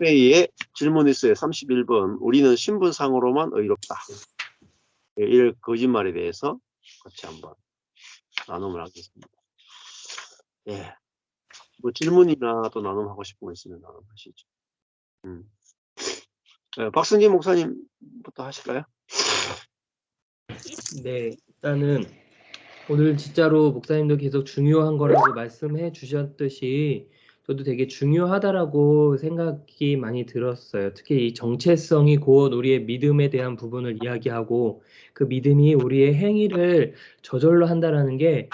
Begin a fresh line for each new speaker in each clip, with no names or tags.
회의에 질문 있어요. 31번. 우리는 신분상으로만 의롭다. 예, 이 거짓말에 대해서 같이 한번 나눔을 하겠습니다. 예. 뭐 질문이나 또 나눔하고 싶은 거 있으면 나눔하시죠. 예, 박승진 목사님부터 하실까요?
네, 일단은 오늘 진짜로 목사님도 계속 중요한 거라고 말씀해 주셨듯이 저도 되게 중요하다라고 생각이 많이 들었어요. 특히 이 정체성이 곧 우리의 믿음에 대한 부분을 이야기하고 그 믿음이 우리의 행위를 저절로 한다라는 게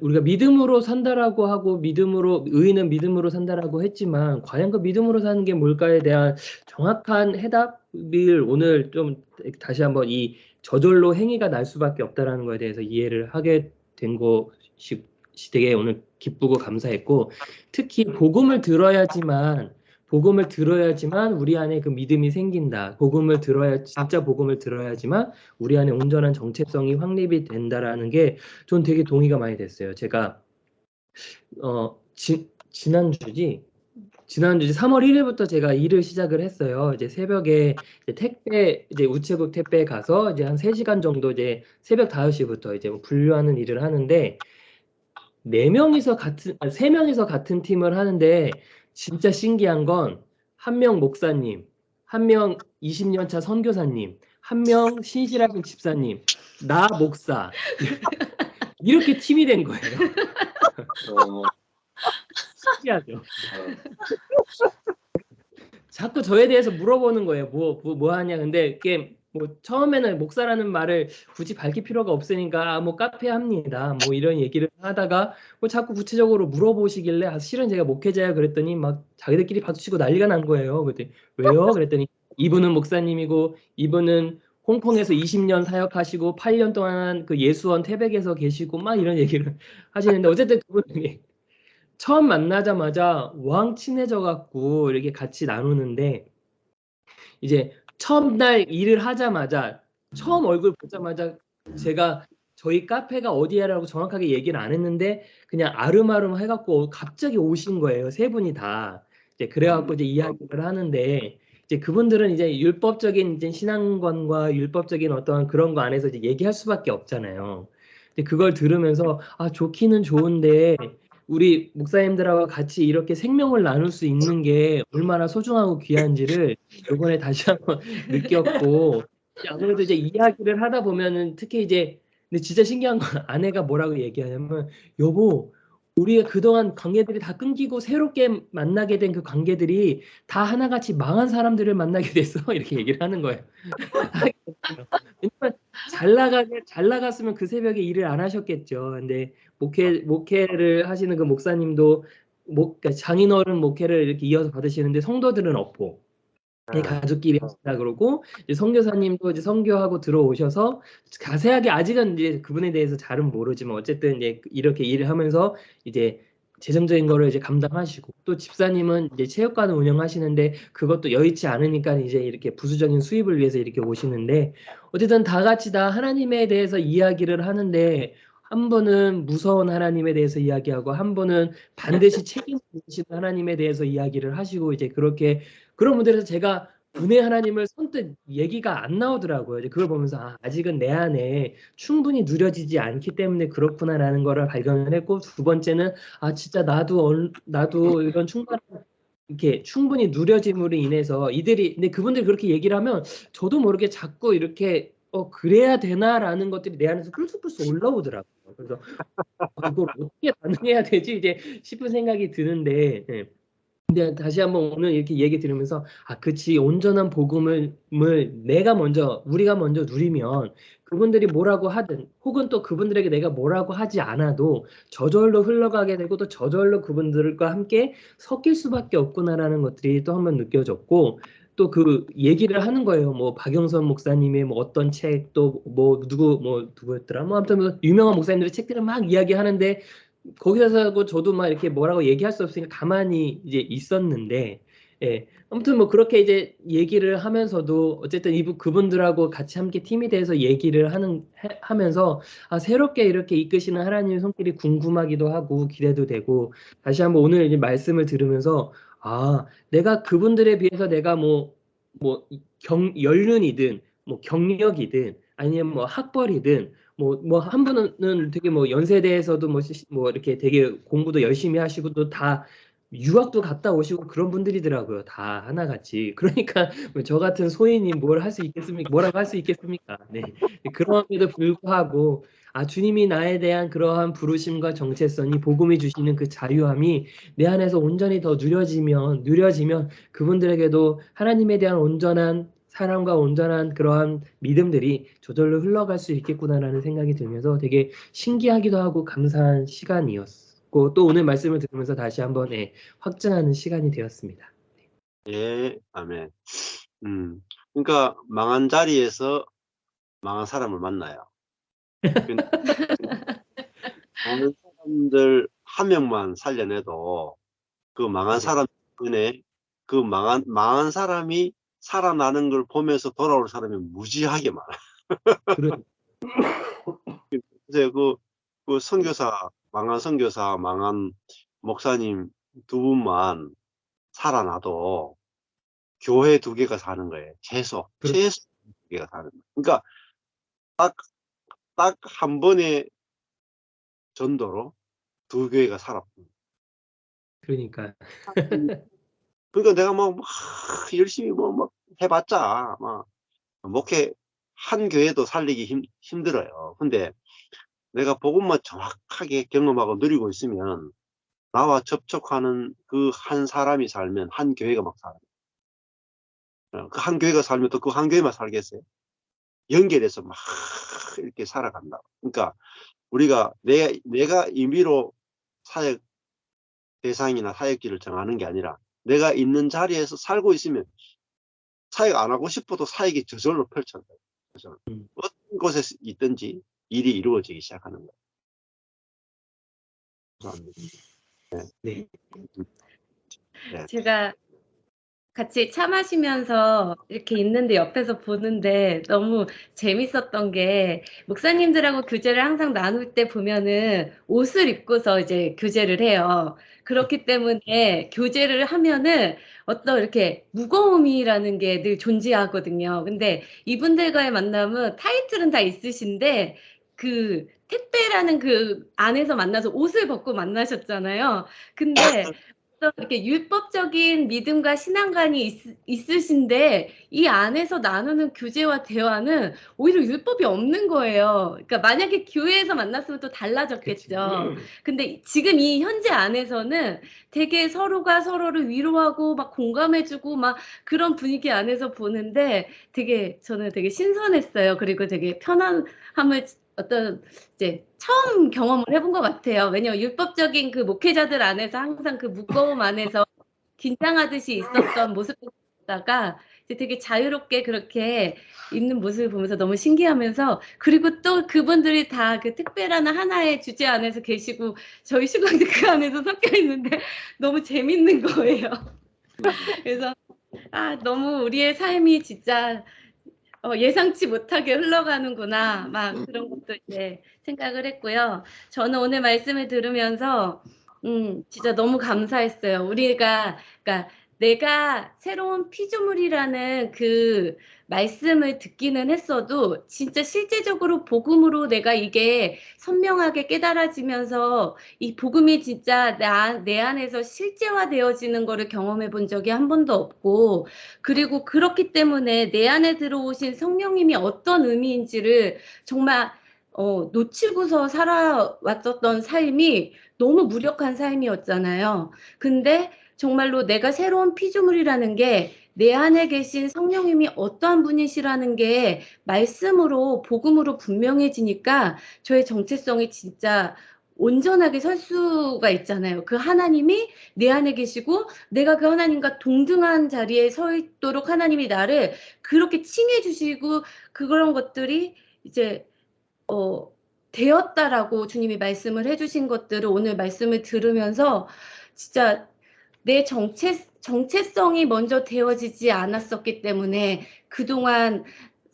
우리가 믿음으로 산다라고 하고 의인은 믿음으로 산다라고 했지만 과연 그 믿음으로 사는 게 뭘까에 대한 정확한 해답을 오늘 좀 다시 한번 이 저절로 행위가 날 수밖에 없다라는 거에 대해서 이해를 하게 된 것이 되게 오늘 기쁘고 감사했고, 특히 복음을 들어야지만 우리 안에 그 믿음이 생긴다. 진짜 복음을 들어야지만 우리 안에 온전한 정체성이 확립이 된다라는 게 전 되게 동의가 많이 됐어요. 제가 지난주지 3월 1일부터 제가 일을 시작을 했어요. 이제 새벽에 이제 우체국 택배에 가서 이제 한 3시간 정도 이제 새벽 5시부터 이제 분류하는 일을 하는데 3명이서 같은 팀을 하는데 진짜 신기한 건 한 명 목사님, 한 명 20년 차 선교사님, 한 명 신실하신 집사님, 나 목사 이렇게 팀이 된 거예요. 신기하죠. 자꾸 저에 대해서 물어보는 거예요. 뭐 하냐. 근데 이게 뭐 처음에는 목사라는 말을 굳이 밝힐 필요가 없으니까 뭐 카페 합니다. 뭐 이런 얘기를 하다가 뭐 자꾸 구체적으로 물어보시길래 실은 제가 목회자야 그랬더니 막 자기들끼리 박수치고 난리가 난 거예요. 그랬더니 왜요? 그랬더니 이분은 목사님이고 이분은 홍콩에서 20년 사역하시고 8년 동안 그 예수원 태백에서 계시고 막 이런 얘기를 하시는데 어쨌든 그분이 처음 만나자마자 왕 친해져 갖고 이렇게 같이 나누는데 이제 처음 날 일을 하자마자 처음 얼굴 보자마자 제가 저희 카페가 어디야라고 정확하게 얘기를 안 했는데 그냥 아름아름 해갖고 갑자기 오신 거예요. 세 분이 다. 이제 그래갖고 이제 이야기를 하는데 이제 그분들은 이제 율법적인 이제 신앙관과 율법적인 어떤 그런 거 안에서 이제 얘기할 수밖에 없잖아요. 근데 그걸 들으면서 좋기는 좋은데 우리 목사님들하고 같이 이렇게 생명을 나눌 수 있는 게 얼마나 소중하고 귀한지를 요번에 다시 한번 느꼈고, 아무래도 이제 이야기를 하다 보면은 특히 이제 근데 진짜 신기한 건 아내가 뭐라고 얘기하냐면 여보 우리의 그동안 관계들이 다 끊기고 새롭게 만나게 된 그 관계들이 다 하나같이 망한 사람들을 만나게 됐어 이렇게 얘기를 하는 거예요. 왜냐면 잘 나갔으면 그 새벽에 일을 안 하셨겠죠. 근데 목회를 하시는 그 목사님도 그러니까 장인어른 목회를 이렇게 이어서 받으시는데 성도들은 없고 가족끼리 하시다 그러고 이제 선교사님도 이제 선교하고 들어오셔서 자세하게 아직은 이제 그분에 대해서 잘은 모르지만 어쨌든 이제 이렇게 일을 하면서 이제 재정적인 거를 이제 감당하시고 또 집사님은 이제 체육관을 운영하시는데 그것도 여의치 않으니까 이제 이렇게 부수적인 수입을 위해서 이렇게 오시는데 어쨌든 다 같이 다 하나님에 대해서 이야기를 하는데 한 분은 무서운 하나님에 대해서 이야기하고 한 분은 반드시 책임을 지시는 하나님에 대해서 이야기를 하시고 이제 그렇게 그런 분들에서 제가 은혜 하나님을 선뜻 얘기가 안 나오더라고요. 이제 그걸 보면서 아직은 내 안에 충분히 누려지지 않기 때문에 그렇구나라는 거를 발견을 했고 두 번째는 진짜 나도 이런 이렇게 충분히 누려짐으로 인해서 근데 그분들이 그렇게 얘기를 하면 저도 모르게 자꾸 이렇게 그래야 되나라는 것들이 내 안에서 뿔쑥뿔쑥 올라오더라고요. 그래서 이걸 어떻게 반응해야 되지 이제 싶은 생각이 드는데 근데 다시 한번 오늘 이렇게 얘기 들으면서 그치 온전한 복음을 우리가 먼저 누리면 그분들이 뭐라고 하든 혹은 또 그분들에게 내가 뭐라고 하지 않아도 저절로 흘러가게 되고 또 저절로 그분들과 함께 섞일 수밖에 없구나라는 것들이 또 한번 느껴졌고 또 그 얘기를 하는 거예요. 뭐 박영선 목사님의 뭐 어떤 책 또 뭐 누구였더라 뭐 아무튼 뭐 유명한 목사님들의 책들을 막 이야기하는데 거기서 저도 막 이렇게 뭐라고 얘기할 수 없으니까 가만히 이제 있었는데, 아무튼 뭐 그렇게 이제 얘기를 하면서도 어쨌든 그분들하고 같이 함께 팀이 돼서 얘기를 하면서 새롭게 이렇게 이끄시는 하나님의 손길이 궁금하기도 하고 기대도 되고 다시 한번 오늘 이제 말씀을 들으면서 내가 그분들에 비해서 내가 연륜이든, 경력이든, 아니면 학벌이든, 한 분은 되게 연세대에서도 이렇게 되게 공부도 열심히 하시고 또 다 유학도 갔다 오시고 그런 분들이더라고요. 다 하나같이. 그러니까 저 같은 소인이 뭘 할 수 있겠습니까? 뭐라고 할 수 있겠습니까? 네. 그럼에도 불구하고 주님이 나에 대한 그러한 부르심과 정체성이, 복음이 주시는 그 자유함이 내 안에서 온전히 더 누려지면 그분들에게도 하나님에 대한 온전한 사랑과 온전한 그러한 믿음들이 저절로 흘러갈 수 있겠구나라는 생각이 들면서 되게 신기하기도 하고 감사한 시간이었고, 또 오늘 말씀을 들으면서 다시 한번 확증하는 시간이 되었습니다.
예, 아멘. 그러니까 망한 자리에서 망한 사람을 만나요. 많은 사람들 한 명만 살려내도 그 망한 사람 때문에 그 망한 사람이 살아나는 걸 보면서 돌아올 사람이 무지하게 많아요.
그런
그래서 그 선교사, 망한 목사님 두 분만 살아나도 교회 2개가 사는 거예요. 최소
그렇-
2개가 사는 거예요. 그러니까 딱 한 번의 전도로 2교회가 살았고.
그러니까
그러니까 내가 막 열심히 막 해봤자 막 목회 한 교회도 살리기 힘들어요. 근데 내가 복음만 정확하게 경험하고 누리고 있으면 나와 접촉하는 그 한 사람이 살면 한 교회가 막 살아요. 그 한 교회가 살면 또 그 한 교회만 살겠어요? 연결해서 막 이렇게 살아간다. 그러니까 우리가 내가 임의로 사역 대상이나 사역지를 정하는 게 아니라 내가 있는 자리에서 살고 있으면 사역 안 하고 싶어도 사역이 저절로 펼쳐져요. 그래서 어떤 곳에 있든지 일이 이루어지기 시작하는 거예요. 감사합니다.
네.
네.
제가 같이 차 마시면서 이렇게 있는데 옆에서 보는데 너무 재밌었던 게, 목사님들하고 교제를 항상 나눌 때 보면은 옷을 입고서 이제 교제를 해요. 그렇기 때문에 교제를 하면은 어떤 이렇게 무거움이라는 게 늘 존재하거든요. 근데 이분들과의 만남은 타이틀은 다 있으신데 그 택배라는 그 안에서 만나서 옷을 벗고 만나셨잖아요. 근데 이렇게 율법적인 믿음과 신앙관이 있으신데 이 안에서 나누는 교제와 대화는 오히려 율법이 없는 거예요. 그러니까 만약에 교회에서 만났으면 또 달라졌겠죠. 근데 지금 이 현재 안에서는 되게 서로가 서로를 위로하고 막 공감해주고 막 그런 분위기 안에서 보는데 저는 되게 신선했어요. 그리고 되게 편안함을 이제 처음 경험을 해본 것 같아요. 왜냐면 율법적인 그 목회자들 안에서 항상 그 무거움 안에서 긴장하듯이 있었던 모습을 보다가 이제 되게 자유롭게 그렇게 있는 모습을 보면서 너무 신기하면서, 그리고 또 그분들이 다 그 특별한 하나의 주제 안에서 계시고 저희 신랑도 그 안에서 섞여 있는데 너무 재밌는 거예요. 그래서 너무 우리의 삶이 진짜 예상치 못하게 흘러가는구나, 막 그런 것도 이제 생각을 했고요. 저는 오늘 말씀을 들으면서 진짜 너무 감사했어요. 그러니까 내가 새로운 피조물이라는 그 말씀을 듣기는 했어도 진짜 실제적으로 복음으로 내가 이게 선명하게 깨달아지면서 이 복음이 진짜 내 안에서 실제화되어지는 거를 경험해 본 적이 한 번도 없고, 그리고 그렇기 때문에 내 안에 들어오신 성령님이 어떤 의미인지를 정말 놓치고서 살아왔었던 삶이 너무 무력한 삶이었잖아요. 근데 정말로 내가 새로운 피조물이라는 게 내 안에 계신 성령님이 어떠한 분이시라는 게 말씀으로, 복음으로 분명해지니까 저의 정체성이 진짜 온전하게 설 수가 있잖아요. 그 하나님이 내 안에 계시고 내가 그 하나님과 동등한 자리에 서 있도록 하나님이 나를 그렇게 칭해 주시고 그런 것들이 이제 되었다라고 주님이 말씀을 해주신 것들을 오늘 말씀을 들으면서 진짜 내 정체성이 먼저 되어지지 않았었기 때문에 그동안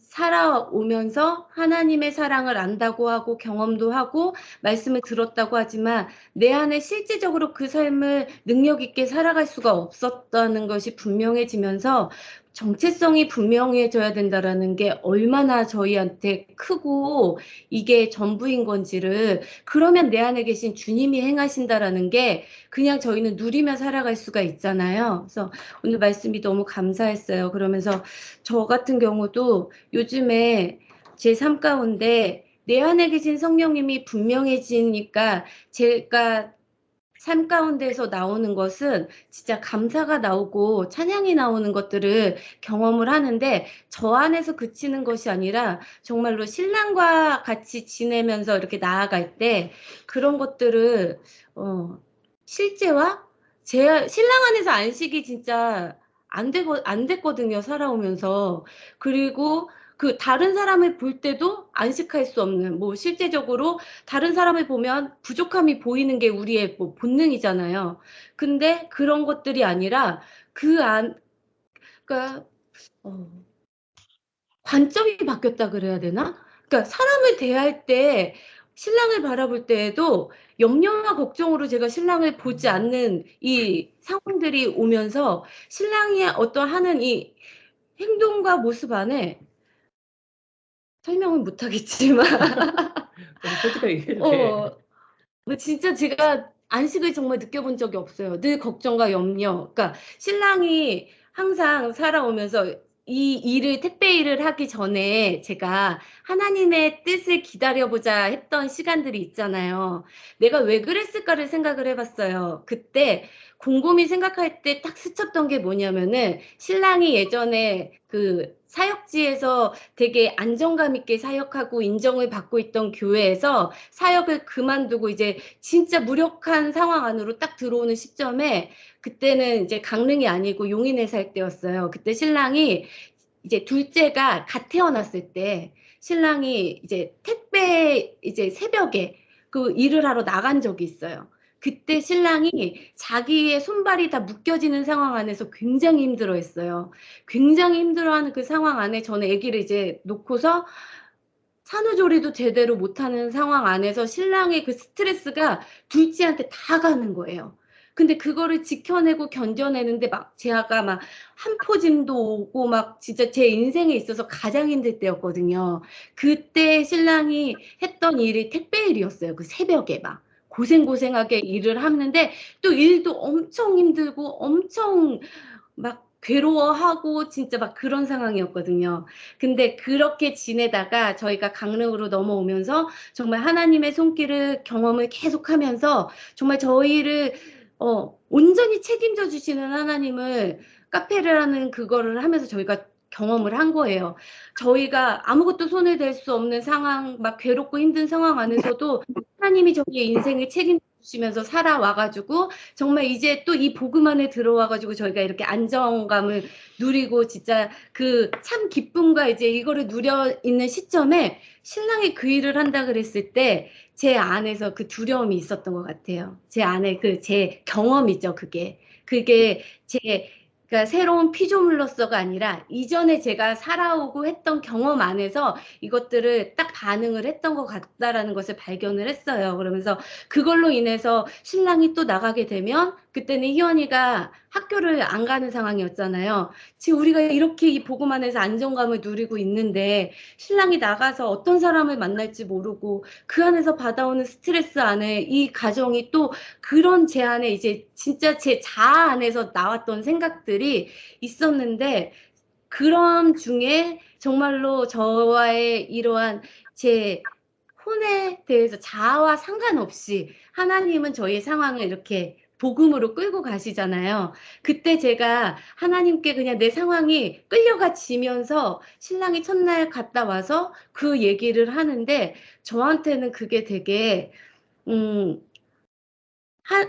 살아오면서 하나님의 사랑을 안다고 하고 경험도 하고 말씀을 들었다고 하지만 내 안에 실제적으로 그 삶을 능력 있게 살아갈 수가 없었다는 것이 분명해지면서 정체성이 분명해져야 된다라는 게 얼마나 저희한테 크고 이게 전부인 건지를, 그러면 내 안에 계신 주님이 행하신다라는 게 그냥 저희는 누리며 살아갈 수가 있잖아요. 그래서 오늘 말씀이 너무 감사했어요. 그러면서 저 같은 경우도 요즘에 제 삶 가운데 내 안에 계신 성령님이 분명해지니까 제가 삶 가운데서 나오는 것은 진짜 감사가 나오고 찬양이 나오는 것들을 경험을 하는데, 저 안에서 그치는 것이 아니라 정말로 신랑과 같이 지내면서 이렇게 나아갈 때 그런 것들을 실제와 제 신랑 안에서 안식이 진짜 안 됐거든요, 살아오면서. 그리고 그 다른 사람을 볼 때도 안식할 수 없는, 뭐 실제적으로 다른 사람을 보면 부족함이 보이는 게 우리의 뭐 본능이잖아요. 근데 그런 것들이 아니라 그러니까 관점이 바뀌었다 그래야 되나? 그러니까 사람을 대할 때, 신랑을 바라볼 때에도 염려와 걱정으로 제가 신랑을 보지 않는 이 상황들이 오면서 신랑이 어떤 하는 이 행동과 모습 안에 설명은 못하겠지만
솔직하게 얘기해도 돼.
뭐 진짜 제가 안식을 정말 느껴본 적이 없어요. 늘 걱정과 염려. 그러니까 신랑이 항상 살아오면서 이 일을, 택배 일을 하기 전에 제가 하나님의 뜻을 기다려보자 했던 시간들이 있잖아요. 내가 왜 그랬을까를 생각을 해봤어요. 그때 곰곰이 생각할 때 딱 스쳤던 게 뭐냐면은, 신랑이 예전에 그 사역지에서 되게 안정감 있게 사역하고 인정을 받고 있던 교회에서 사역을 그만두고 이제 진짜 무력한 상황 안으로 딱 들어오는 시점에, 그때는 이제 강릉이 아니고 용인에 살 때였어요. 그때 신랑이 이제 둘째가 갓 태어났을 때 신랑이 이제 택배 이제 새벽에 그 일을 하러 나간 적이 있어요. 그때 신랑이 자기의 손발이 다 묶여지는 상황 안에서 굉장히 힘들어했어요. 굉장히 힘들어하는 그 상황 안에 저는 아기를 이제 놓고서 산후조리도 제대로 못하는 상황 안에서 신랑의 그 스트레스가 둘째한테 다 가는 거예요. 근데 그거를 지켜내고 견뎌내는데 막 제가 막 한포짐도 오고 막 진짜 제 인생에 있어서 가장 힘들 때였거든요. 그때 신랑이 했던 일이 택배 일이었어요. 그 새벽에 막 고생고생하게 일을 하는데 또 일도 엄청 힘들고 엄청 막 괴로워하고 진짜 막 그런 상황이었거든요. 근데 그렇게 지내다가 저희가 강릉으로 넘어오면서 정말 하나님의 손길을 경험을 계속하면서 정말 저희를 온전히 책임져 주시는 하나님을, 카페를 하는 그거를 하면서 저희가 경험을 한 거예요. 저희가 아무것도 손을 댈 수 없는 상황, 막 괴롭고 힘든 상황 안에서도 하나님이 저희의 인생을 책임져 주시면서 살아와가지고 정말 이제 또 이 복음 안에 들어와가지고 저희가 이렇게 안정감을 누리고 진짜 그 참 기쁨과 이제 이거를 누려 있는 시점에 신랑이 그 일을 한다 그랬을 때 제 안에서 그 두려움이 있었던 것 같아요. 제 안에 그 제 경험이죠. 그게 제, 그러니까 새로운 피조물로서가 아니라 이전에 제가 살아오고 했던 경험 안에서 이것들을 딱 반응을 했던 것 같다라는 것을 발견을 했어요. 그러면서 그걸로 인해서 신랑이 또 나가게 되면, 그때는 희원이가 학교를 안 가는 상황이었잖아요. 지금 우리가 이렇게 이 복음 안에서 안정감을 누리고 있는데 신랑이 나가서 어떤 사람을 만날지 모르고 그 안에서 받아오는 스트레스 안에 이 가정이 또 그런 제 안에 이제 진짜 제 자아 안에서 나왔던 생각들이 있었는데, 그런 중에 정말로 저와의 이러한 제 혼에 대해서 자아와 상관없이 하나님은 저희의 상황을 이렇게 복음으로 끌고 가시잖아요. 그때 제가 하나님께 그냥 내 상황이 끌려가 지면서 신랑이 첫날 갔다 와서 그 얘기를 하는데, 저한테는 그게 되게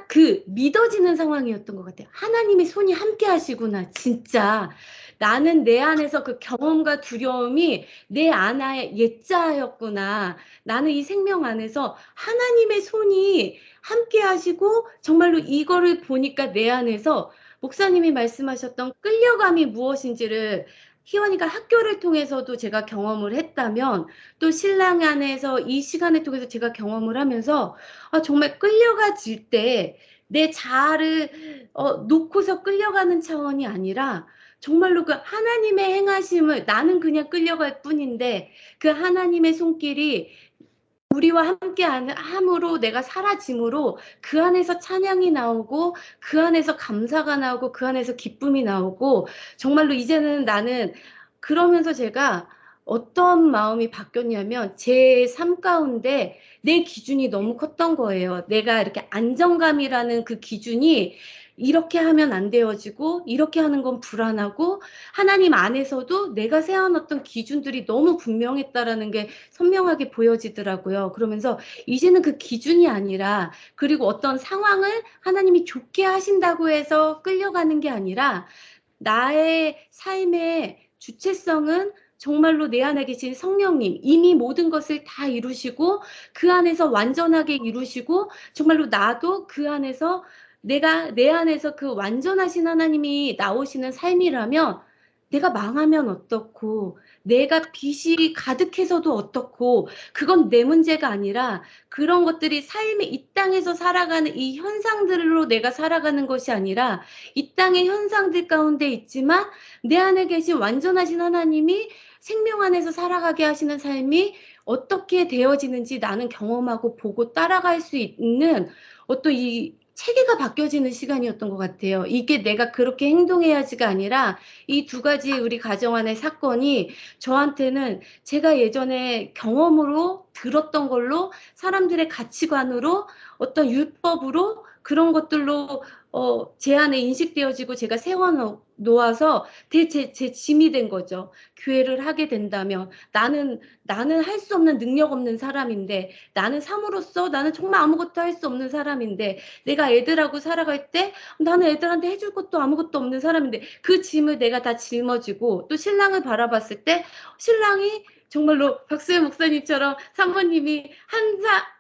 그 믿어지는 상황이었던 것 같아요. 하나님의 손이 함께 하시구나. 진짜 나는 내 안에서 그 경험과 두려움이 내 안에 옛자였구나. 나는 이 생명 안에서 하나님의 손이 함께 하시고 정말로 이거를 보니까 내 안에서 목사님이 말씀하셨던 끌려감이 무엇인지를 희원이가 학교를 통해서도 제가 경험을 했다면 또 신랑 안에서 이 시간을 통해서 제가 경험을 하면서 정말 끌려가질 때 내 자아를 놓고서 끌려가는 차원이 아니라 정말로 그 하나님의 행하심을 나는 그냥 끌려갈 뿐인데 그 하나님의 손길이 우리와 함께 함으로 내가 사라짐으로 그 안에서 찬양이 나오고 그 안에서 감사가 나오고 그 안에서 기쁨이 나오고 정말로 이제는 나는 그러면서 제가 어떤 마음이 바뀌었냐면 제 삶 가운데 내 기준이 너무 컸던 거예요. 내가 이렇게 안정감이라는 그 기준이 이렇게 하면 안 되어지고 이렇게 하는 건 불안하고 하나님 안에서도 내가 세워놨던 기준들이 너무 분명했다라는 게 선명하게 보여지더라고요. 그러면서 이제는 그 기준이 아니라 그리고 어떤 상황을 하나님이 좋게 하신다고 해서 끌려가는 게 아니라 나의 삶의 주체성은 정말로 내 안에 계신 성령님 이미 모든 것을 다 이루시고 그 안에서 완전하게 이루시고 정말로 나도 그 안에서 내가 내 안에서 그 완전하신 하나님이 나오시는 삶이라면 내가 망하면 어떻고 내가 빚이 가득해서도 어떻고 그건 내 문제가 아니라 그런 것들이 삶의 이 땅에서 살아가는 이 현상들로 내가 살아가는 것이 아니라 이 땅의 현상들 가운데 있지만 내 안에 계신 완전하신 하나님이 생명 안에서 살아가게 하시는 삶이 어떻게 되어지는지 나는 경험하고 보고 따라갈 수 있는 어떤 이 체계가 바뀌어지는 시간이었던 것 같아요. 이게 내가 그렇게 행동해야지가 아니라 이 두 가지 우리 가정 안의 사건이 저한테는 제가 예전에 경험으로 들었던 걸로 사람들의 가치관으로 어떤 율법으로 그런 것들로 제 안에 인식되어지고 제가 세워놓아서 제 짐이 된 거죠. 교회를 하게 된다면 나는 할 수 없는 능력 없는 사람인데 나는 삶으로서 나는 정말 아무것도 할 수 없는 사람인데 내가 애들하고 살아갈 때 나는 애들한테 해줄 것도 아무것도 없는 사람인데 그 짐을 내가 다 짊어지고 또 신랑을 바라봤을 때 신랑이 정말로 박수혜 목사님처럼 사모님이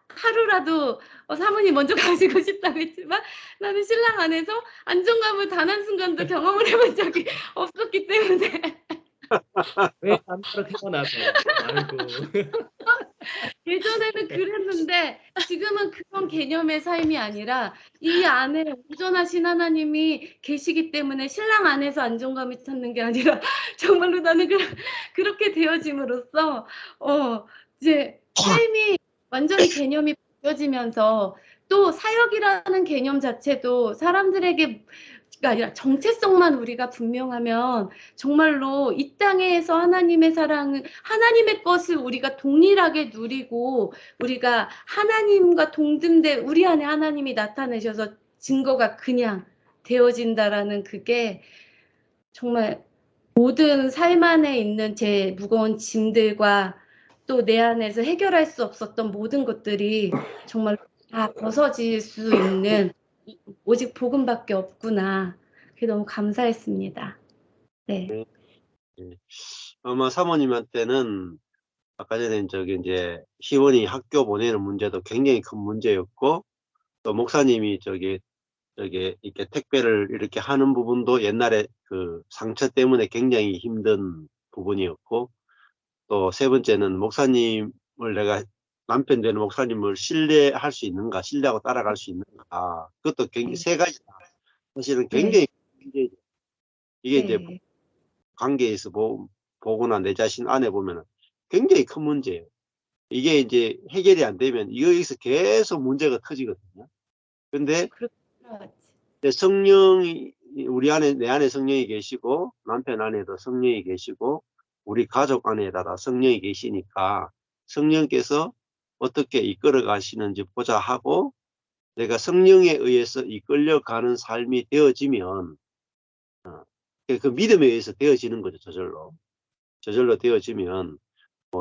하루라도 사모님 먼저 가시고 싶다고 했지만 나는 신랑 안에서 안정감을 단 한순간도 경험을 해본 적이 없었기 때문에
왜 남자로 태어나서? 아이고.
예전에는 그랬는데 지금은 그런 개념의 삶이 아니라 이 안에 온전하신 하나님이 계시기 때문에 신랑 안에서 안정감을 찾는 게 아니라 정말로 나는 그렇게 되어짐으로써 이제 삶이 완전히 개념이 바뀌어지면서 또 사역이라는 개념 자체도 사람들에게 가 아니라 정체성만 우리가 분명하면 정말로 이 땅에서 하나님의 사랑을 하나님의 것을 우리가 동일하게 누리고 우리가 하나님과 동등된 우리 안에 하나님이 나타내셔서 증거가 그냥 되어진다라는 그게 정말 모든 삶 안에 있는 제 무거운 짐들과 또 내 안에서 해결할 수 없었던 모든 것들이 정말 다 벗어질 수 있는 오직 복음밖에 없구나. 그게 너무 감사했습니다. 네.
예. 아마 사모님한테는 아까 전에 저기 이제 희원이 학교 보내는 문제도 굉장히 큰 문제였고 또 목사님이 저기 이렇게 택배를 이렇게 하는 부분도 옛날에 그 상처 때문에 굉장히 힘든 부분이었고 또 세 번째는 목사님을 내가 남편 되는 목사님을 신뢰할 수 있는가, 신뢰하고 따라갈 수 있는가. 그것도 굉장히 세 가지 사실은 굉장히 문제죠. 이게 이제
네.
관계에서 보거나 내 자신 안에 보면은 굉장히 큰 문제예요. 이게 이제 해결이 안 되면 여기서 계속 문제가 터지거든요. 근데 성령이 우리 안에 내 안에 성령이 계시고 남편 안에도 성령이 계시고 우리 가족 안에다가 성령이 계시니까 성령께서 어떻게 이끌어 가시는지 보자 하고 내가 성령에 의해서 이끌려가는 삶이 되어지면 그 믿음에 의해서 되어지는 거죠. 저절로 되어지면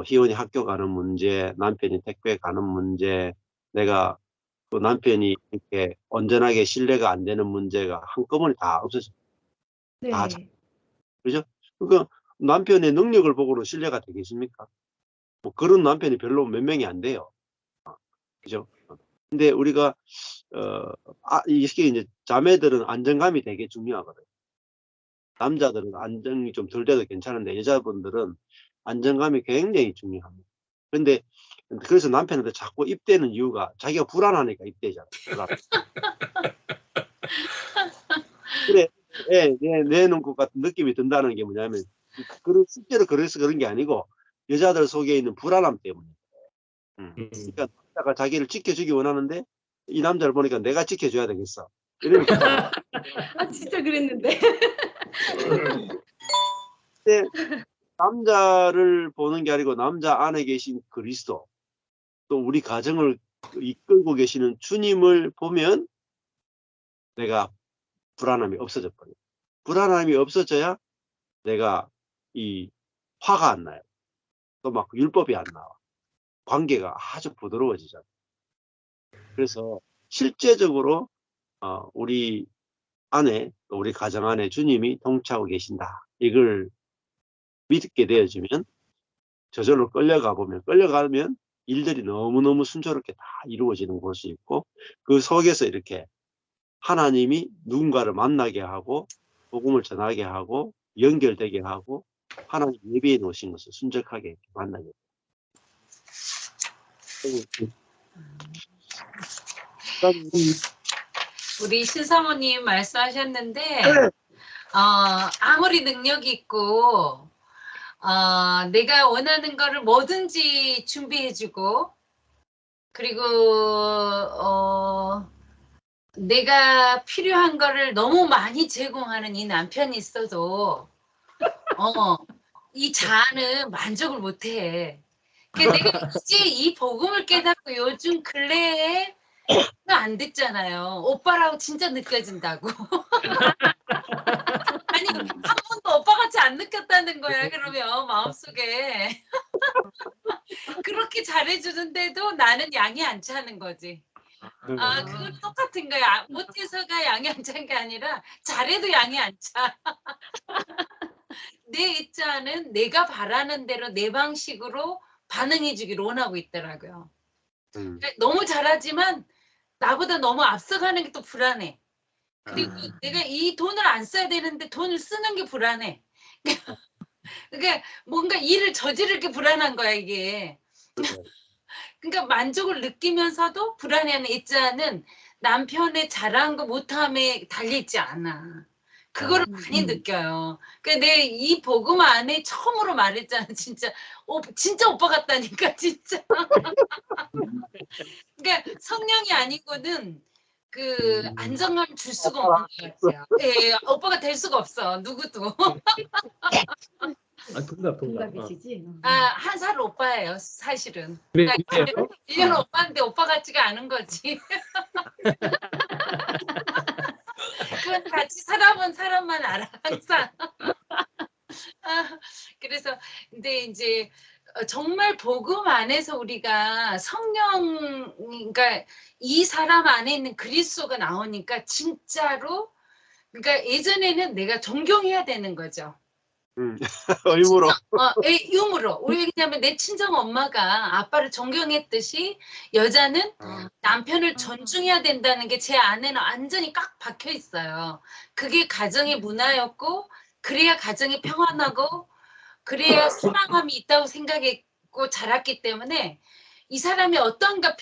희원이 학교 가는 문제, 남편이 택배 가는 문제, 내가 그 남편이 이렇게 온전하게 신뢰가 안 되는 문제가 한꺼번에 다 없어져.
네.
다 그죠? 그러니까 남편의 능력을 보고는 신뢰가 되겠습니까? 뭐 그런 남편이 별로 몇 명이 안 돼요. 그죠? 근데 우리가 이게 이제 자매들은 안정감이 되게 중요하거든요. 남자들은 안정이 좀 덜 돼도 괜찮은데 여자분들은 안정감이 굉장히 중요합니다. 근데 그래서 남편한테 자꾸 입대는 이유가 자기가 불안하니까 입대잖아. 불안. 그래, 내놓은 것 같은 느낌이 든다는 게 뭐냐면, 실제로 그래서 그런 게 아니고, 여자들 속에 있는 불안함 때문에. 그러니까 남자가 자기를 지켜주기 원하는데, 이 남자를 보니까 내가 지켜줘야 되겠어. 이러니까.
아, 진짜 그랬는데.
근데 남자를 보는 게 아니고, 남자 안에 계신 그리스도, 또 우리 가정을 이끌고 계시는 주님을 보면, 내가 불안함이 없어져 버려요. 불안함이 없어져야 내가 이 화가 안 나요. 또 막 율법이 안 나와. 관계가 아주 부드러워지잖아요. 그래서 실제적으로 우리 안에, 또 우리 가정 안에 주님이 통치하고 계신다. 이걸 믿게 되어지면 저절로 끌려가면 일들이 너무너무 순조롭게 다 이루어지는 곳이 있고, 그 속에서 이렇게 하나님이 누군가를 만나게 하고 복음을 전하게 하고 연결되게 하고 하나님 예배에 놓으신 것을 순적하게 만나게 돼요.
우리 신사모님 말씀하셨는데 아무리 능력이 있고 내가 원하는 거를 뭐든지 준비해주고 그리고 내가 필요한 거를 너무 많이 제공하는 이 남편이 있어도 이 자아는 만족을 못해. 내가 이제 이 복음을 깨닫고 요즘 근래에 안 듣잖아요. 오빠라고 진짜 느껴진다고. 아니 한 번도 오빠같이 안 느꼈다는 거야. 그러면 마음속에 그렇게 잘해주는데도 나는 양이 안 차는 거지. 그건 똑같은 거야. 못해서가 양이 안 찬 게 아니라 잘해도 양이 안 차. 내 입자는 내가 바라는 대로 내 방식으로 반응해주기를 원하고 있더라고요. 너무 잘하지만 나보다 너무 앞서가는 게 또 불안해. 그리고 내가 이 돈을 안 써야 되는데 돈을 쓰는 게 불안해. 그러니까 뭔가 일을 저지를 게 불안한 거야 이게. 그러니까 만족을 느끼면서도 불안해하는 입자는 남편의 잘한 거 못함에 달려있지 않아. 그거를 많이 느껴요. 그러니까 내 이 복음 안에 처음으로 말했잖아. 진짜 오빠 같다니까 진짜. 그러니까 성령이 아니고는 그 안정감 줄 수가 없는 것 같아요. 예, 오빠가 될 수가 없어. 누구도.
동갑이시지?
한 살 오빠예요. 사실은.
그래요?
그러니까 1년 오빠인데 오빠 같지가 않은 거지. 그건 같이 살아본 사람만 알아 항상. 그래서 근데 이제 정말 복음 안에서 우리가 성령, 그러니까 이 사람 안에 있는 그리스도가 나오니까 진짜로, 그러니까 예전에는 내가 존경해야 되는 거죠.
의무로.
의무로. 왜냐하면 내 친정 엄마가 아빠를 존경했듯이 여자는 남편을 존중해야 된다는 게 제 안에는 완전히 꽉 박혀 있어요. 그게 가정의 문화였고, 그래야 가정이 평안하고 그래야 사랑함이 있다고 생각했고 자랐기 때문에 이 사람이 어떠한가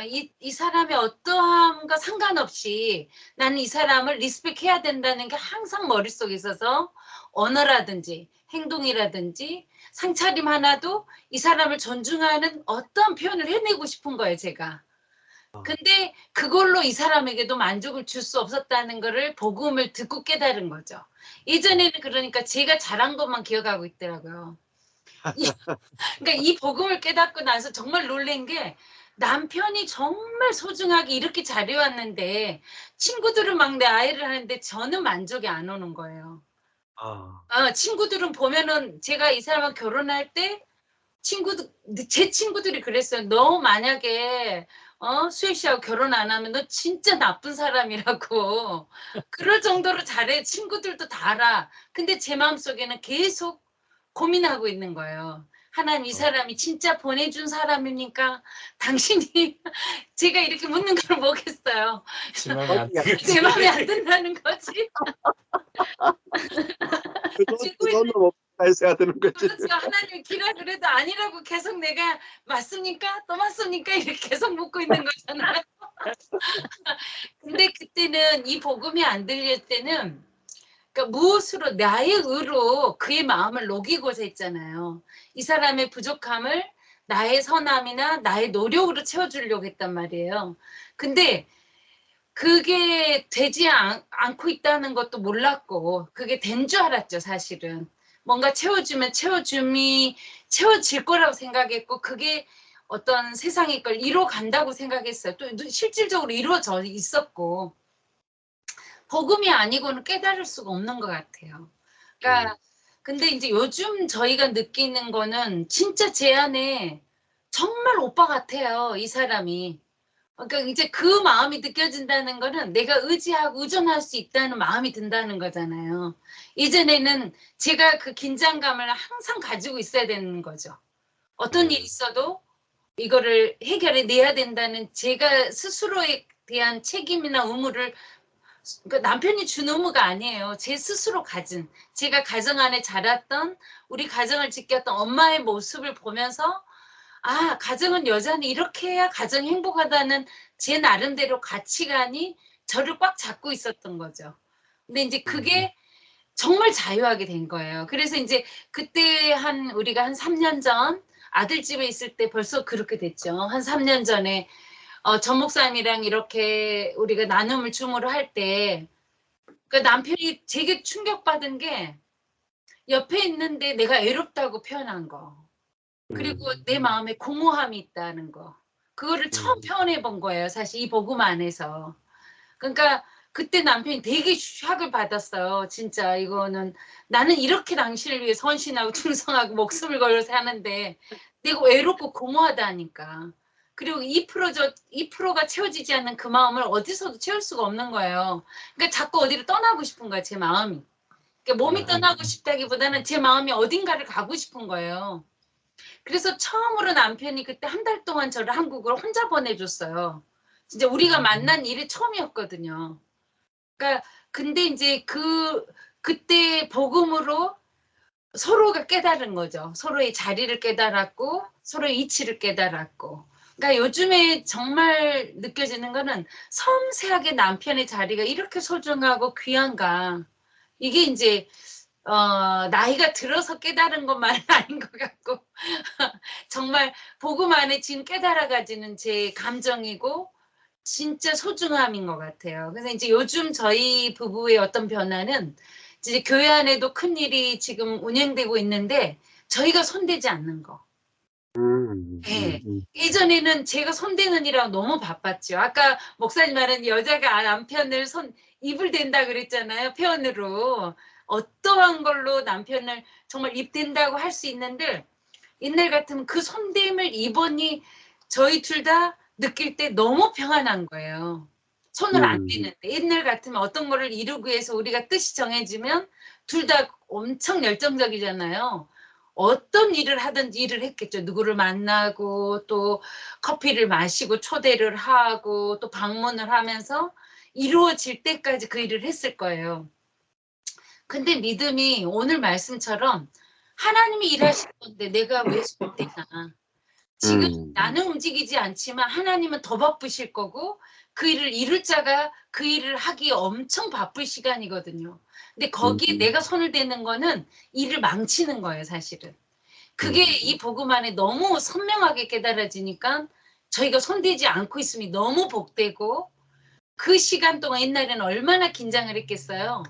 이 사람이 어떠함과 상관없이 나는 이 사람을 리스펙해야 된다는 게 항상 머릿속에 있어서 언어라든지 행동이라든지 상차림 하나도 이 사람을 존중하는 어떤 표현을 해내고 싶은 거예요, 제가. 근데 그걸로 이 사람에게도 만족을 줄 수 없었다는 거를 복음을 듣고 깨달은 거죠. 예전에는 그러니까 제가 잘한 것만 기억하고 있더라고요. 그러니까 이 복음을 깨닫고 나서 정말 놀란 게 남편이 정말 소중하게 이렇게 잘해왔는데 친구들은 막 내 아이를 하는데 저는 만족이 안 오는 거예요. 친구들은 보면은 제가 이 사람과 결혼할 때 제 친구들이 그랬어요. 너 만약에 수혜 씨하고 결혼 안 하면 너 진짜 나쁜 사람이라고. 그럴 정도로 잘해. 친구들도 다 알아. 근데 제 마음속에는 계속 고민하고 있는 거예요. 하나님 이 사람이 진짜 보내준 사람입니까? 당신이 제가 이렇게 묻는 걸 뭐겠어요.
제 마음에 안
어떻게
제 마음에 안 든다는 거지.
그돈 못 해야 되는 거지.
그렇죠. 하나님 기라 그래도 아니라고 계속 내가 맞습니까? 또 맞습니까? 이렇게 계속 묻고 있는 거잖아요. 근데 그때는 이 복음이 안 들릴 때는 그러니까 무엇으로 나의 의로 그의 마음을 녹이고자 했잖아요. 이 사람의 부족함을 나의 선함이나 나의 노력으로 채워주려고 했단 말이에요. 근데 그게 되지 않고 있다는 것도 몰랐고 그게 된 줄 알았죠, 사실은. 뭔가 채워주면 채워질 거라고 생각했고 그게 어떤 세상의 걸 이뤄간다고 생각했어요. 또 실질적으로 이루어져 있었고 복음이 아니고는 깨달을 수가 없는 것 같아요. 그러니까 근데 이제 요즘 저희가 느끼는 거는 진짜 제 안에 정말 오빠 같아요, 이 사람이. 그러니까 이제 그 마음이 느껴진다는 거는 내가 의지하고 의존할 수 있다는 마음이 든다는 거잖아요. 이전에는 제가 그 긴장감을 항상 가지고 있어야 되는 거죠. 어떤 일이 있어도 이거를 해결해 내야 된다는 제가 스스로에 대한 책임이나 의무를 그러니까 남편이 준 의무가 아니에요. 제 스스로 가진 제가 가정 안에 자랐던 우리 가정을 지켰던 엄마의 모습을 보면서 아, 가정은 여자는 이렇게 해야 가정이 행복하다는 제 나름대로 가치관이 저를 꽉 잡고 있었던 거죠. 근데 이제 그게 정말 자유하게 된 거예요. 그래서 이제 그때 우리가 한 3년 전 아들 집에 있을 때 벌써 그렇게 됐죠. 한 3년 전에 전 목사님이랑 이렇게 우리가 나눔을 줌으로 할 때 그 남편이 되게 충격받은 게 옆에 있는데 내가 애롭다고 표현한 거. 그리고 내 마음에 공허함이 있다는 거. 그거를 처음 표현해 본 거예요. 사실 이 복음 안에서. 그러니까 그때 남편이 되게 샥을 받았어요. 진짜 이거는 나는 이렇게 당신을 위해 헌신하고 충성하고 목숨을 걸고 사는데 내가 외롭고 공허하다니까. 그리고 2%가 채워지지 않는 그 마음을 어디서도 채울 수가 없는 거예요. 그러니까 자꾸 어디로 떠나고 싶은 거야, 제 마음이. 그러니까 몸이 떠나고 싶다기보다는 제 마음이 어딘가를 가고 싶은 거예요. 그래서 처음으로 남편이 그때 한 달 동안 저를 한국으로 혼자 보내줬어요. 진짜 우리가 만난 일이 처음이었거든요. 그러니까 근데 이제 그때 복음으로 서로가 깨달은 거죠. 서로의 자리를 깨달았고 서로의 이치를 깨달았고. 그러니까 요즘에 정말 느껴지는 거는 섬세하게 남편의 자리가 이렇게 소중하고 귀한가. 이게 이제 나이가 들어서 깨달은 것만은 아닌 것 같고 정말 복음 안에 지금 깨달아가지는 제 감정이고 진짜 소중함인 것 같아요. 그래서 이제 요즘 저희 부부의 어떤 변화는 이제 교회 안에도 큰 일이 지금 운영되고 있는데 저희가 손대지 않는 거. 네. 예전에는 제가 손대는 일하고 너무 바빴죠. 아까 목사님 말한 여자가 남편을 입을 댄다 그랬잖아요. 표현으로. 어떠한 걸로 남편을 정말 입댄다고 할 수 있는데 옛날 같으면 그 손댐을 이번이 저희 둘 다 느낄 때 너무 평안한 거예요. 손을 안 대는데 옛날 같으면 어떤 거를 이루기 위해서 우리가 뜻이 정해지면 둘 다 엄청 열정적이잖아요. 어떤 일을 하든지 일을 했겠죠. 누구를 만나고 또 커피를 마시고 초대를 하고 또 방문을 하면서 이루어질 때까지 그 일을 했을 거예요. 근데 믿음이 오늘 말씀처럼 하나님이 일하실 건데 내가 왜 손대나. 지금 나는 움직이지 않지만 하나님은 더 바쁘실 거고 그 일을 이룰 자가 그 일을 하기 엄청 바쁠 시간이거든요. 근데 거기에 내가 손을 대는 거는 일을 망치는 거예요, 사실은. 그게 이 복음 안에 너무 선명하게 깨달아지니까 저희가 손대지 않고 있으면 너무 복되고 그 시간 동안 옛날에는 얼마나 긴장을 했겠어요.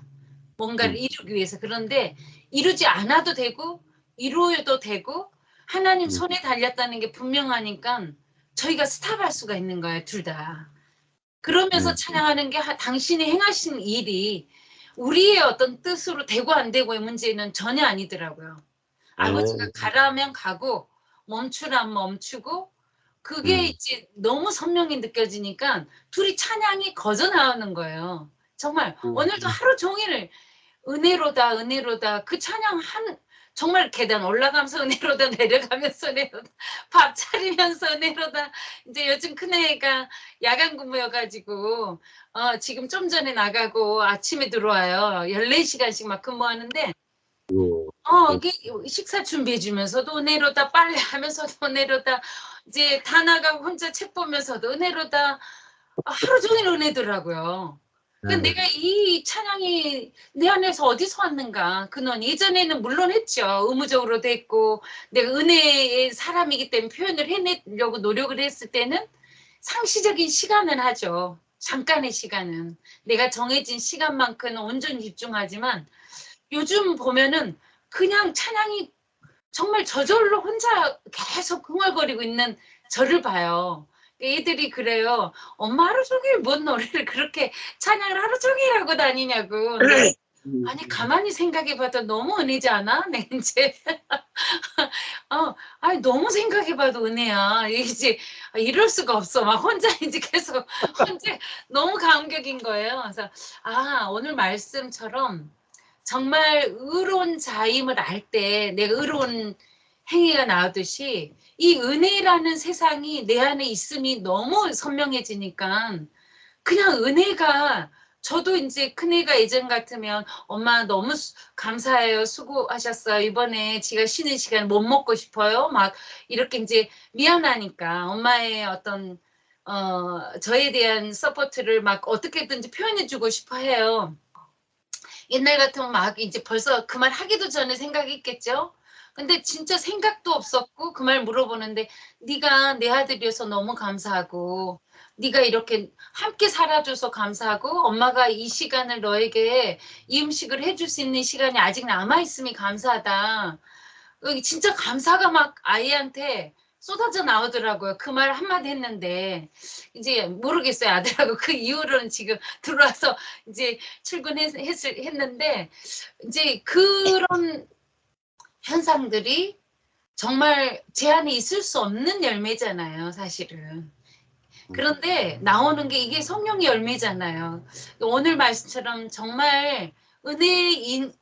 뭔가를 이루기 위해서. 그런데 이루지 않아도 되고 이루어도 되고 하나님 손에 달렸다는 게 분명하니까 저희가 스탑할 수가 있는 거예요, 둘 다. 그러면서 찬양하는 게 당신이 행하신 일이 우리의 어떤 뜻으로 되고 안 되고의 문제는 전혀 아니더라고요. 아버지가 가라면 가고 멈추라면 멈추고 그게 이제 너무 선명히 느껴지니까 둘이 찬양이 거저 나오는 거예요. 정말 오늘도 하루 종일 은혜로다 은혜로다 그 찬양 정말 계단 올라가면서 은혜로다, 내려가면서 은혜로다, 밥 차리면서 은혜로다. 이제 요즘 큰애가 야간 근무여가지고 지금 좀 전에 나가고 아침에 들어와요. 14시간씩 막 근무하는데 이게 식사 준비해 주면서도 은혜로다, 빨래하면서도 은혜로다, 이제 다 나가고 혼자 책 보면서도 은혜로다. 하루 종일 은혜더라고요. 근데 내가 이 찬양이 내 안에서 어디서 왔는가? 그는 예전에는 물론 했죠. 의무적으로도 했고 내가 은혜의 사람이기 때문에 표현을 해내려고 노력을 했을 때는 상시적인 시간은 하죠. 잠깐의 시간은. 내가 정해진 시간만큼은 온전히 집중하지만 요즘 보면은 그냥 찬양이 정말 저절로 혼자 계속 흥얼거리고 있는 저를 봐요. 애들이 그래요. 엄마 하루 종일 뭔 노래를 그렇게 찬양을 하루 종일 하고 다니냐고. 근데 아니 가만히 생각해봐도 너무 은혜지 않아? 네, 이제 아니 너무 생각해봐도 은혜야. 이제 이럴 수가 없어. 막 혼자 이제 계속 혼자 너무 감격인 거예요. 그래서 오늘 말씀처럼 정말 의로운 자임을 알 때 내가 의로운 행위가 나오듯이 이 은혜라는 세상이 내 안에 있음이 너무 선명해지니까 그냥 은혜가 저도 이제 큰애가 예전 같으면 엄마 너무 감사해요. 수고하셨어요. 이번에 지가 쉬는 시간 못 먹고 싶어요. 막 이렇게 이제 미안하니까 엄마의 어떤 저에 대한 서포트를 막 어떻게든지 표현해주고 싶어 해요. 옛날 같으면 막 이제 벌써 그 말 하기도 전에 생각했겠죠. 근데 진짜 생각도 없었고 그 말 물어보는데 네가 내 아들이어서 너무 감사하고 네가 이렇게 함께 살아줘서 감사하고 엄마가 이 시간을 너에게 이 음식을 해줄 수 있는 시간이 아직 남아있음이 감사하다. 진짜 감사가 막 아이한테 쏟아져 나오더라고요. 그 말 한마디 했는데 이제 모르겠어요. 아들하고 그 이후로는 지금 들어와서 이제 출근했는데 이제 그런 현상들이 정말 제 안에 있을 수 없는 열매잖아요. 사실은. 그런데 나오는 게 이게 성령의 열매잖아요. 오늘 말씀처럼 정말 은혜로운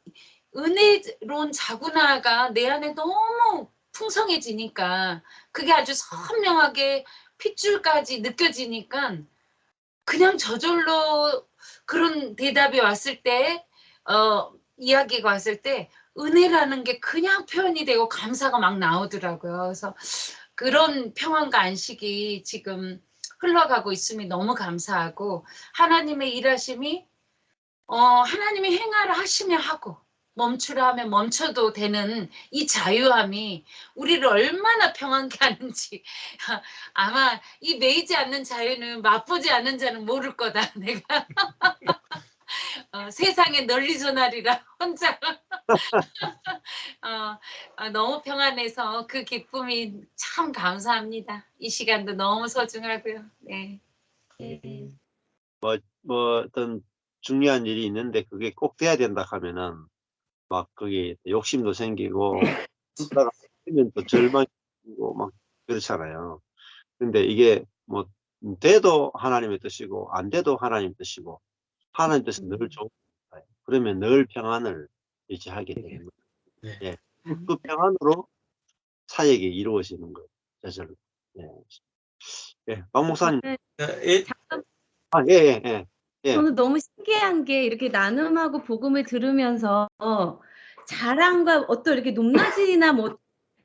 자구나가 내 안에 너무 풍성해지니까 그게 아주 선명하게 핏줄까지 느껴지니까 그냥 저절로 그런 대답이 왔을 때 이야기가 왔을 때 은혜라는 게 그냥 표현이 되고 감사가 막 나오더라고요. 그래서 그런 평안과 안식이 지금 흘러가고 있음이 너무 감사하고 하나님의 일하심이 하나님이 행하라 하시면 하고 멈추라 하면 멈춰도 되는 이 자유함이 우리를 얼마나 평안케 하는지 아마 이 매이지 않는 자유는 맛보지 않는 자는 모를 거다. 내가 세상에 널리 전하리라 혼자 너무 평안해서 그 기쁨이 참 감사합니다. 이 시간도 너무 소중하고요. 네.
뭐 어떤 중요한 일이 있는데 그게 꼭 돼야 된다 하면은 막 거기 욕심도 생기고 그러다가 되면 또 절망이 생기고 막 그렇잖아요. 근데 이게 뭐 돼도 하나님의 뜻이고 안 돼도 하나님의 뜻이고 하나님 뜻은 늘 좋은 거예요. 그러면 늘 평안을 유지하게 되는 거예요. 예. 그 평안으로 사역이 이루어지는 거예요. 저절로. 예. 박 목사님. 예.
저는 너무 신기한 게 이렇게 나눔하고 복음을 들으면서 자랑과 어떤 이렇게 높낮이나 뭐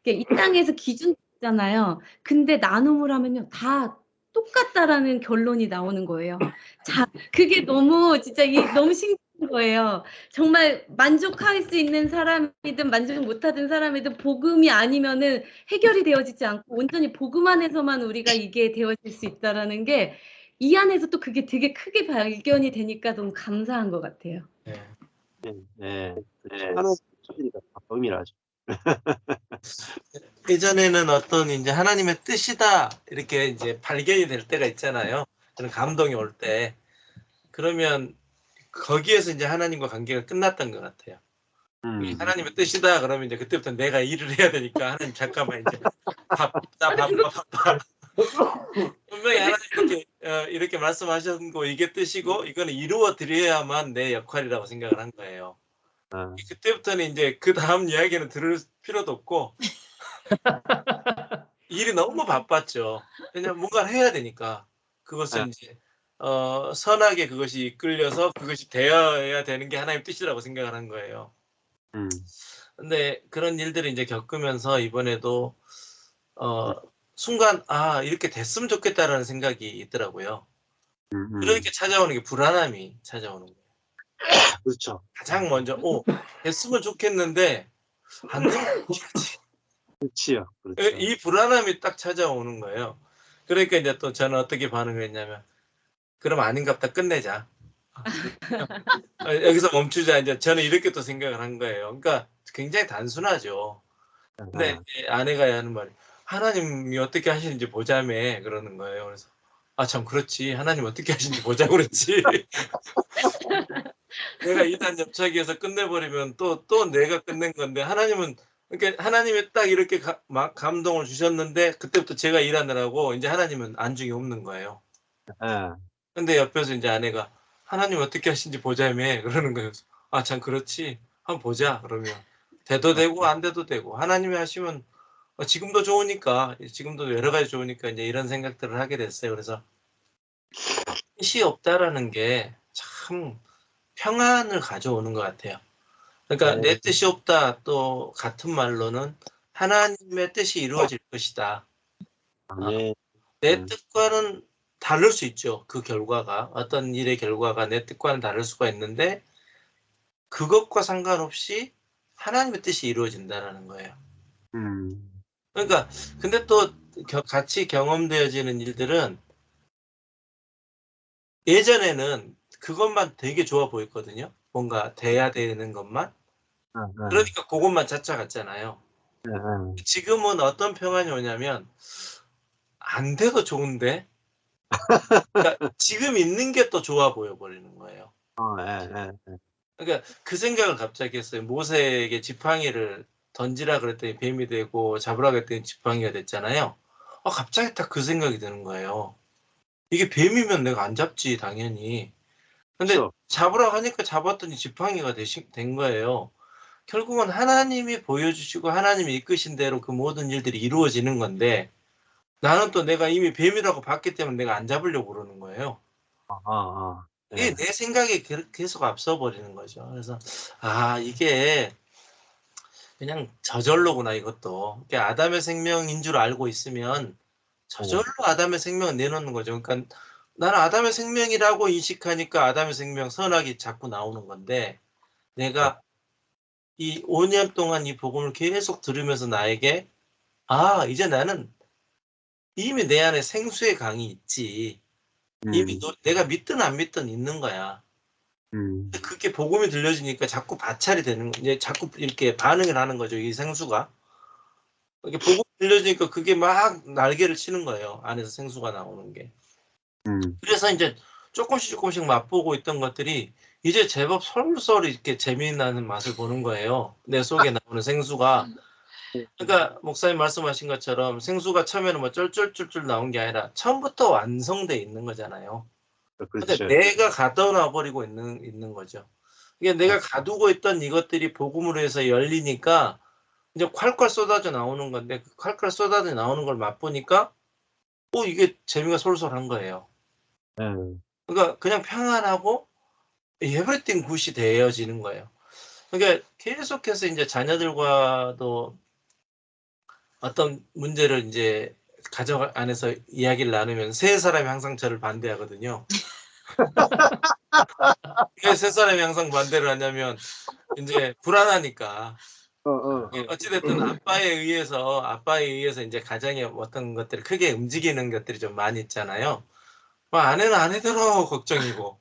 이렇게 이 땅에서 기준 있잖아요. 근데 나눔을 하면요 다 똑같다라는 결론이 나오는 거예요. 그게 너무 진짜 너무 신기한 거예요. 정말 만족할 수 있는 사람이든 만족 못하는 사람이든 복음이 아니면은 해결이 되어지지 않고 온전히 복음 안에서만 우리가 이게 되어질 수 있다라는 게 이 안에서 또 그게 되게 크게 발견이 되니까 너무 감사한 것 같아요.
하나님 뜻이니까 다 동일하죠.
예전에는 어떤 이제 하나님의 뜻이다 이렇게 이제 발견이 될 때가 있잖아요. 그런 감동이 올 때. 그러면 거기에서 이제 하나님과 관계가 끝났던 것 같아요. 이게 하나님의 뜻이다 그러면 이제 그때부터 내가 일을 해야 되니까 하나님 잠깐만 이제 바빠. 분명히 하나님 이렇게 말씀하셨고 이게 뜻이고 이거는 이루어 드려야만 내 역할이라고 생각을 한 거예요.
아,
그때부터는 이제 그 다음 이야기는 들을 필요도 없고 일이 너무 바빴죠. 왜냐면 뭔가를 해야 되니까 그것을
네.
이제 선하게 그것이 이끌려서 그것이 되어야 되는 게 하나님의 뜻이라고 생각을 한 거예요.
음,
근데 그런 일들을 이제 겪으면서 이번에도 순간 이렇게 됐으면 좋겠다라는 생각이 있더라고요. 그러니까 찾아오는 게 불안함이 찾아오는 거예요.
그렇죠.
가장 먼저 됐으면 좋겠는데 안 되면 어떻게 하지?
그렇지요. 그렇죠.
이 불안함이 딱 찾아오는 거예요. 그러니까 이제 또 저는 어떻게 반응을 했냐면 그럼 아닌갑다 끝내자. 여기서 멈추자. 이제 저는 이렇게 또 생각을 한 거예요. 그러니까 굉장히 단순하죠. 근데
아,
이제 아내가 하는 말이 하나님이 어떻게 하시는지 보자며 그러는 거예요. 그래서 참 그렇지. 하나님 어떻게 하시는지 보자고 그랬지. 내가 이단 접착해서 끝내버리면 또 내가 끝낸 건데 하나님은 그러니까 하나님이 딱 이렇게 막 감동을 주셨는데 그때부터 제가 일하느라고 이제 하나님은 안중이 없는 거예요.
아,
근데 옆에서 이제 아내가 하나님 어떻게 하신지 보자며 그러는 거예요. 참 그렇지. 한번 보자. 그러면 돼도 되고 안 돼도 되고 하나님이 하시면 지금도 좋으니까 지금도 여러 가지 좋으니까 이제 이런 생각들을 하게 됐어요. 그래서 뜻이 없다라는 게 참 평안을 가져오는 것 같아요. 그러니까 내 뜻이 없다 또 같은 말로는 하나님의 뜻이 이루어질 것이다.
아멘.
내 뜻과는 다를 수 있죠. 그 결과가 어떤 일의 결과가 내 뜻과는 다를 수가 있는데 그것과 상관없이 하나님의 뜻이 이루어진다라는 거예요. 그러니까 근데 또 같이 경험되어지는 일들은 예전에는 그것만 되게 좋아 보였거든요. 뭔가 돼야 되는 것만. 그러니까 그것만 찾아갔잖아요. 지금은 어떤 평안이 오냐면 안 돼도 좋은데 그러니까 지금 있는 게 또 좋아 보여 버리는 거예요. 그러니까 그 생각을 갑자기 했어요. 모세에게 지팡이를 던지라 그랬더니 뱀이 되고 잡으라 그랬더니 지팡이가 됐잖아요. 갑자기 딱 그 생각이 드는 거예요. 이게 뱀이면 내가 안 잡지 당연히. 근데
그렇죠.
잡으라고 하니까 잡았더니 지팡이가 된 거예요. 결국은 하나님이 보여주시고 하나님이 이끄신 대로 그 모든 일들이 이루어지는 건데 나는 또 내가 이미 뱀이라고 봤기 때문에 내가 안 잡으려고 그러는 거예요. 이게 내 생각이 계속 앞서 버리는 거죠. 그래서 이게 그냥 저절로구나 이것도. 그러니까 아담의 생명인 줄 알고 있으면 저절로 아담의 생명을 내놓는 거죠. 그러니까 나는 아담의 생명이라고 인식하니까 아담의 생명 선악이 자꾸 나오는 건데 내가 이 5년 동안 이 복음을 계속 들으면서 나에게 이제 나는 이미 내 안에 생수의 강이 있지. 이미 내가 믿든 안 믿든 있는 거야. 그게 복음이 들려지니까 자꾸 마찰이 되는 이제 자꾸 이렇게 반응을 하는 거죠. 이 생수가. 이게 복음이 들려지니까 그게 막 날개를 치는 거예요. 안에서 생수가 나오는 게. 그래서 이제 조금씩 맛보고 있던 것들이 이제 제법 솔솔 이렇게 재미나는 맛을 보는 거예요. 내 속에 나오는 생수가. 그러니까 목사님 말씀하신 것처럼 생수가 처음에는 뭐 쫄쫄쫄쫄 나온 게 아니라 처음부터 완성돼 있는 거잖아요. 근데
그렇죠.
내가 가둬놔 버리고 있는 거죠. 이게 내가 가두고 있던 이것들이 복음으로 해서 열리니까 이제 콸콸 쏟아져 나오는 건데 그 콸콸 쏟아져 나오는 걸 맛보니까 이게 재미가 솔솔한 거예요. 그러니까 그냥 평안하고 에브리띵 굿이 되어지는 거예요. 그러니까 계속해서 이제 자녀들과도 어떤 문제를 이제 가정 안에서 이야기를 나누면 세 사람이 항상 저를 반대하거든요. 왜 세 사람이 항상 반대를 하냐면 이제 불안하니까. 어찌됐든 아빠에 의해서 이제 가정의 어떤 것들이 크게 움직이는 것들이 좀 많이 있잖아요. 아내는 아내대로 걱정이고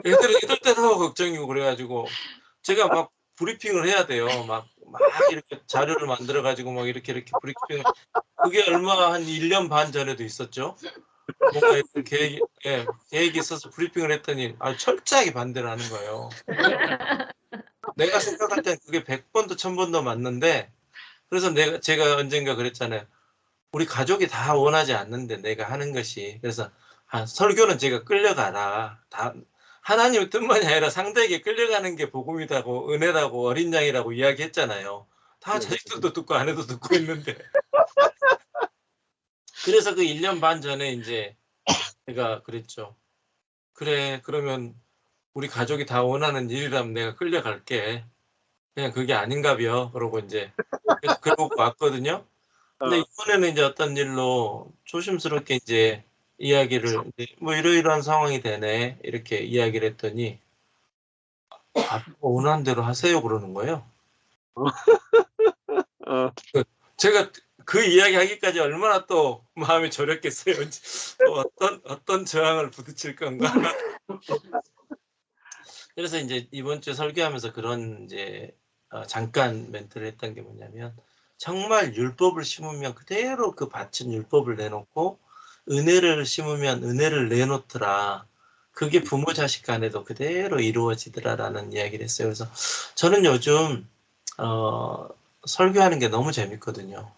애들대로 걱정이고 그래가지고 제가 막 브리핑을 해야 돼요. 막 이렇게 자료를 만들어 가지고 막 이렇게 브리핑을 그게 얼마 한 1년 반 전에도 있었죠. 뭔가 계획이 있어서 브리핑을 했더니 철저하게 반대를 하는 거예요. 내가 생각할 땐 그게 100번도 1000번도 맞는데 그래서 제가 언젠가 그랬잖아요. 우리 가족이 다 원하지 않는데 내가 하는 것이 그래서 설교는 제가 끌려가라. 하나님의 뜻만이 아니라 상대에게 끌려가는 게 복음이라고 은혜라고 어린 양이라고 이야기했잖아요. 다 자식들도 듣고 아내도 듣고 있는데. 그래서 그 1년 반 전에 이제 제가 그랬죠. 그래, 그러면 우리 가족이 다 원하는 일이라면 내가 끌려갈게. 그냥 그게 아닌가벼. 그러고 이제 그러고 왔거든요. 근데 이번에는 이제 어떤 일로 조심스럽게 이제 이야기를 이제 뭐 이러이러한 상황이 되네 이렇게 이야기를 했더니 아빠가 원하는 대로 하세요 그러는 거예요.
어,
제가 그 이야기 하기까지 얼마나 또 마음이 졸였겠어요. 또 어떤 저항을 부딪힐 건가. 그래서 이제 이번 주에 설교하면서 그런 이제 잠깐 멘트를 했던 게 뭐냐면 정말 율법을 심으면 그대로 그 밭은 율법을 내놓고 은혜를 심으면 은혜를 내놓더라. 그게 부모 자식 간에도 그대로 이루어지더라라는 이야기를 했어요. 그래서 저는 요즘 설교하는 게 너무 재밌거든요.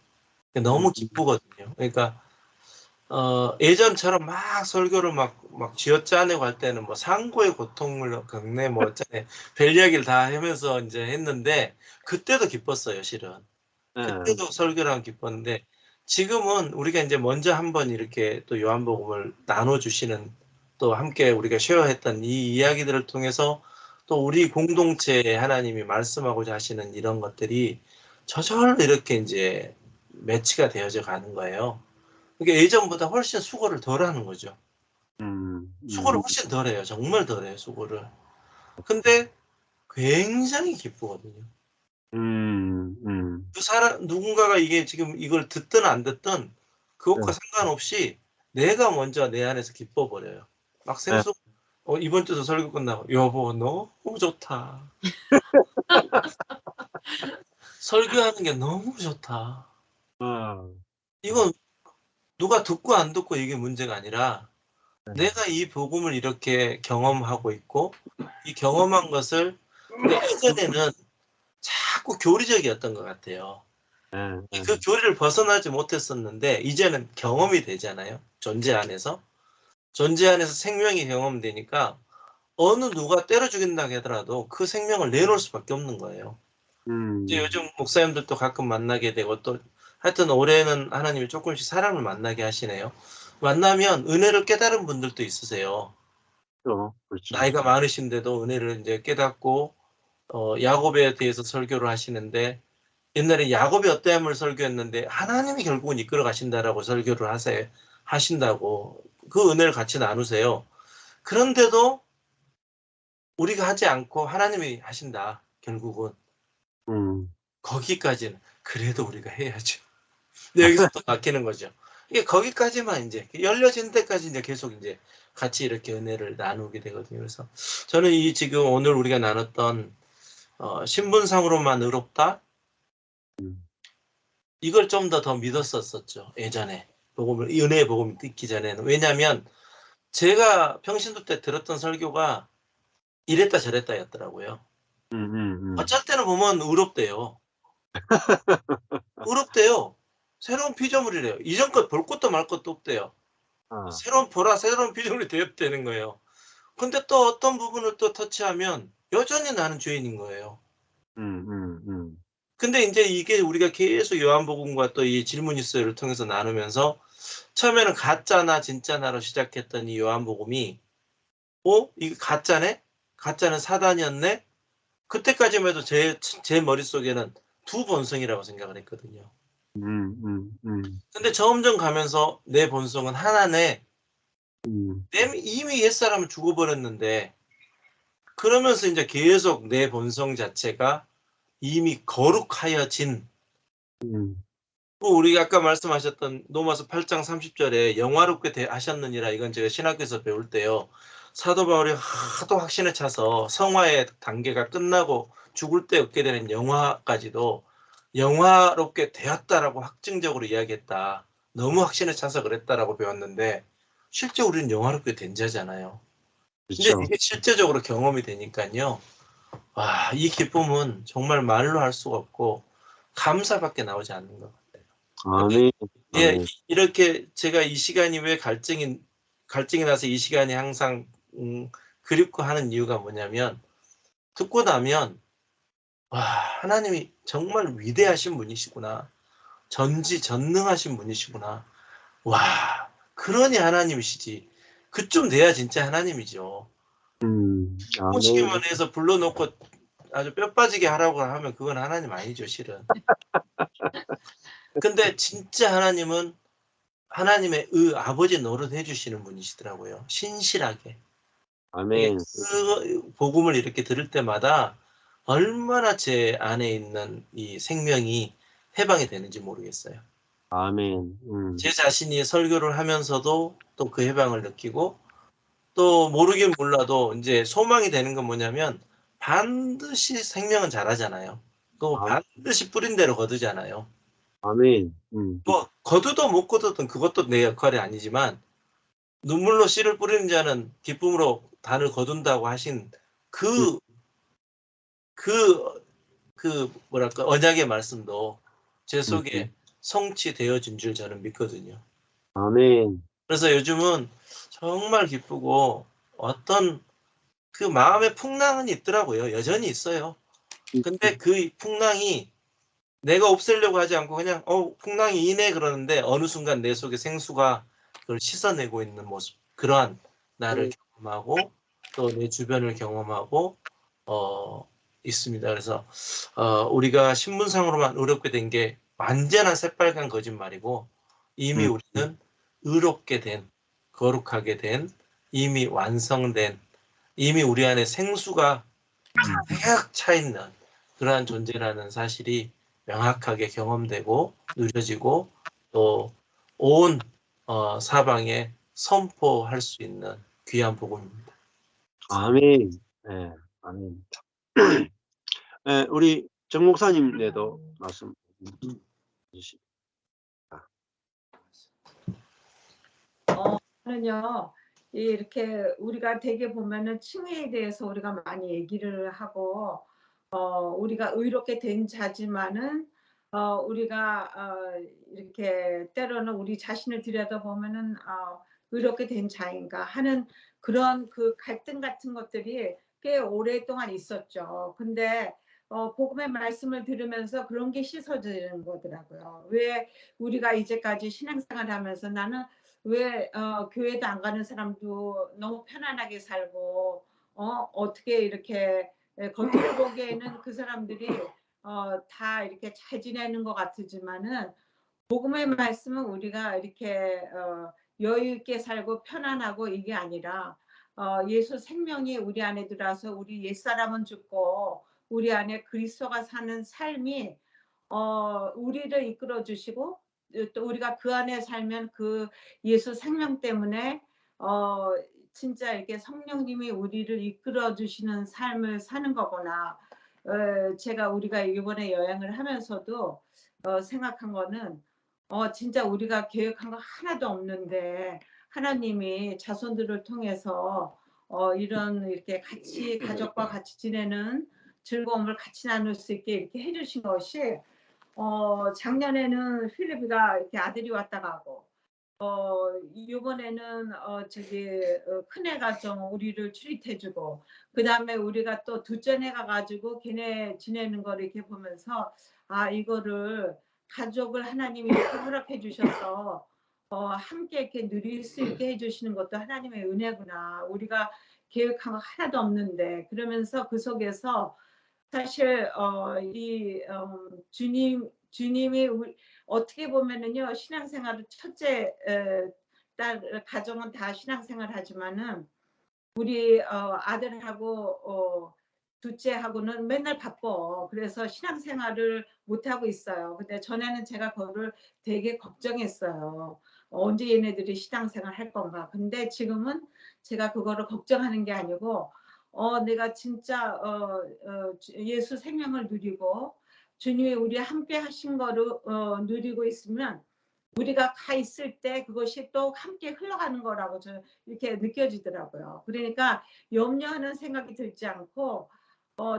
너무 기쁘거든요. 그러니까 예전처럼 막 설교를 막 쥐어짜내고 할 때는 뭐 상고의 고통을 겪네 뭐 어쩌네 별 이야기를 다 하면서 이제 했는데 그때도 기뻤어요, 실은. 그때도 설교를 하면 기뻤는데 지금은 우리가 이제 먼저 한번 이렇게 또 요한복음을 나눠주시는 또 함께 우리가 쉐어했던 이 이야기들을 통해서 또 우리 공동체에 하나님이 말씀하고자 하시는 이런 것들이 저절로 이렇게 이제 매치가 되어져 가는 거예요. 그게 예전보다 훨씬 수고를 덜 하는 거죠. 수고를 훨씬 덜 해요. 정말 덜 해요, 수고를. 근데 굉장히 기쁘거든요. 그 사람, 누군가가 이게 지금 이걸 듣든 안 듣든 그것과 상관없이 내가 먼저 내 안에서 기뻐버려요. 막 생수, 이번 주도 설교 끝나고, 여보, 너무 좋다. 설교하는 게 너무 좋다. 이건 누가 듣고 안 듣고 이게 문제가 아니라 내가 이 복음을 이렇게 경험하고 있고 이 경험한 것을 예전에는 자꾸 교리적이었던 것 같아요. 그 교리를 벗어나지 못했었는데 이제는 경험이 되잖아요. 존재 안에서 생명이 경험되니까 어느 누가 때려 죽인다고 하더라도 그 생명을 내놓을 수밖에 없는 거예요. 이제 요즘 목사님들도 가끔 만나게 되고 또 하여튼 올해는 하나님이 조금씩 사람을 만나게 하시네요. 만나면 은혜를 깨달은 분들도 있으세요.
그렇죠.
나이가 많으신데도 은혜를 이제 깨닫고 야곱에 대해서 설교를 하시는데 옛날에 야곱이 어떠함을 설교했는데 하나님이 결국은 이끌어 가신다라고 설교를 하신다고 그 은혜를 같이 나누세요. 그런데도 우리가 하지 않고 하나님이 하신다. 결국은 거기까지는 그래도 우리가 해야죠. 근데 여기서 또 막히는 거죠. 이게 거기까지만 이제 열려진 데까지 이제 계속 이제 같이 이렇게 은혜를 나누게 되거든요. 그래서 저는 이 지금 오늘 우리가 나눴던 신분상으로만 의롭다 이걸 좀 더 믿었었죠. 예전에 복음을 은혜의 복음을 듣기 전에는. 왜냐하면 제가 평신도 때 들었던 설교가 이랬다 저랬다였더라고요. 어쩔 때는 보면 의롭대요. 의롭대요. 새로운 피조물이래요. 이전 것 볼 것도 말 것도 없대요. 새로운 피조물이 되었다는 거예요. 근데 또 어떤 부분을 또 터치하면 여전히 나는 죄인인 거예요. 근데 이제 이게 우리가 계속 요한복음과 또 이 질문일서를 통해서 나누면서 처음에는 가짜나 진짜나로 시작했던 이 요한복음이 이거 가짜네? 가짜는 사단이었네? 그때까지만 해도 제 머릿속에는 두 본성이라고 생각을 했거든요. 근데 점점 가면서 내 본성은 하나네. 이미 옛사람을 죽어버렸는데 그러면서 이제 계속 내 본성 자체가 이미 거룩하여진 우리가 아까 말씀하셨던 로마서 8장 30절에 영화롭게 하셨느니라 이건 제가 신학교에서 배울 때요. 사도 바울이 하도 확신에 차서 성화의 단계가 끝나고 죽을 때 얻게 되는 영화까지도 영화롭게 되었다라고 확증적으로 이야기했다. 너무 확신에 차서 그랬다라고 배웠는데 실제 우리는 영화롭게 된 자잖아요. 근데 이게 실제적으로 경험이 되니까요. 와, 이 기쁨은 정말 말로 할 수가 없고 감사밖에 나오지 않는 것 같아요.
아멘.
예, 이렇게 제가 이 시간이 왜 갈증이 나서 이 시간이 항상 그립고 하는 이유가 뭐냐면 듣고 나면 와, 하나님이 정말 위대하신 분이시구나. 전지전능하신 분이시구나. 와, 그러니 하나님이시지. 그쯤 돼야 진짜 하나님이죠.
아멘.
오시기만 해서 불러놓고 아주 뼈 빠지게 하라고 하면 그건 하나님 아니죠, 실은. 근데 진짜 하나님은 하나님의 아버지 노릇 해주시는 분이시더라고요. 신실하게.
아멘.
그 복음을 이렇게 들을 때마다 얼마나 제 안에 있는 이 생명이 해방이 되는지 모르겠어요.
아멘.
제 자신이 설교를 하면서도 또 그 해방을 느끼고 또 모르긴 몰라도 이제 소망이 되는 건 뭐냐면 반드시 생명은 자라잖아요. 또
아.
반드시 뿌린 대로 거두잖아요.
아멘.
뭐 거두도 못 거두든 그것도 내 역할이 아니지만 눈물로 씨를 뿌리는 자는 기쁨으로 단을 거둔다고 하신 그 뭐랄까 언약의 말씀도 제 속에 성취되어진 줄 저는 믿거든요.
아멘.
그래서 요즘은 정말 기쁘고 어떤 그 마음의 풍랑은 있더라고요. 여전히 있어요. 근데 그 풍랑이 내가 없애려고 하지 않고 그냥 풍랑이 이네 그러는데 어느 순간 내 속에 생수가 그걸 씻어내고 있는 모습, 그러한 나를 경험하고 또 내 주변을 경험하고 있습니다. 그래서 우리가 신분상으로만 의롭게 된 게 완전한 새빨간 거짓말이고 이미 우리는 의롭게 된, 거룩하게 된, 이미 완성된, 이미 우리 안에 생수가 가득 차 있는 그러한 존재라는 사실이 명확하게 경험되고 누려지고 또 온 사방에 선포할 수 있는 귀한 복음입니다.
아멘. 네, 아멘. 네, 우리 정 목사님네도 말씀 주시죠.
저는요, 이렇게 우리가 되게 보면은 칭의에 대해서 우리가 많이 얘기를 하고, 우리가 의롭게 된 자지만은, 우리가 이렇게 때로는 우리 자신을 들여다보면은 의롭게 된 자인가 하는 그런 그 갈등 같은 것들이 꽤 오랫동안 있었죠. 근데 복음의 말씀을 들으면서 그런 게 씻어지는 거더라고요. 왜 우리가 이제까지 신앙생활 하면서 나는 왜 교회도 안 가는 사람도 너무 편안하게 살고 어떻게 이렇게 겉으로 보기에는 그 사람들이 다 이렇게 잘 지내는 것 같지만은 복음의 말씀은 우리가 이렇게 여유 있게 살고 편안하고 이게 아니라 예수 생명이 우리 안에 들어와서 우리 옛사람은 죽고 우리 안에 그리스도가 사는 삶이 우리를 이끌어 주시고 또 우리가 그 안에 살면 그 예수 생명 때문에 진짜 이렇게 성령님이 우리를 이끌어 주시는 삶을 사는 거구나. 제가 우리가 이번에 여행을 하면서도 생각한 거는 진짜 우리가 계획한 거 하나도 없는데 하나님이 자손들을 통해서 이런 이렇게 같이 가족과 같이 지내는 즐거움을 같이 나눌 수 있게 이렇게 해주신 것이 작년에는 필리피가 이렇게 아들이 왔다 가고 이번에는 큰애가 좀 우리를 출입해주고 그 다음에 우리가 또 둘째애가 가지고 걔네 지내는 거를 이렇게 보면서 이거를 가족을 하나님이 이렇게 허락해 주셔서 함께 이렇게 누릴 수 있게 해주시는 것도 하나님의 은혜구나. 우리가 계획한 거 하나도 없는데 그러면서 그 속에서 사실 주님이 어떻게 보면은요 신앙생활을 첫째 딸 가정은 다 신앙생활 하지만은 우리 아들하고 둘째하고는 맨날 바빠. 그래서 신앙생활을 못 하고 있어요. 근데 전에는 제가 그거를 되게 걱정했어요. 언제 얘네들이 신앙생활 할 건가. 근데 지금은 제가 그거를 걱정하는 게 아니고 내가 진짜 예수 생명을 누리고 주님이 우리 함께 하신 거를 누리고 있으면 우리가 가 있을 때 그것이 또 함께 흘러가는 거라고 저 이렇게 느껴지더라고요. 그러니까 염려하는 생각이 들지 않고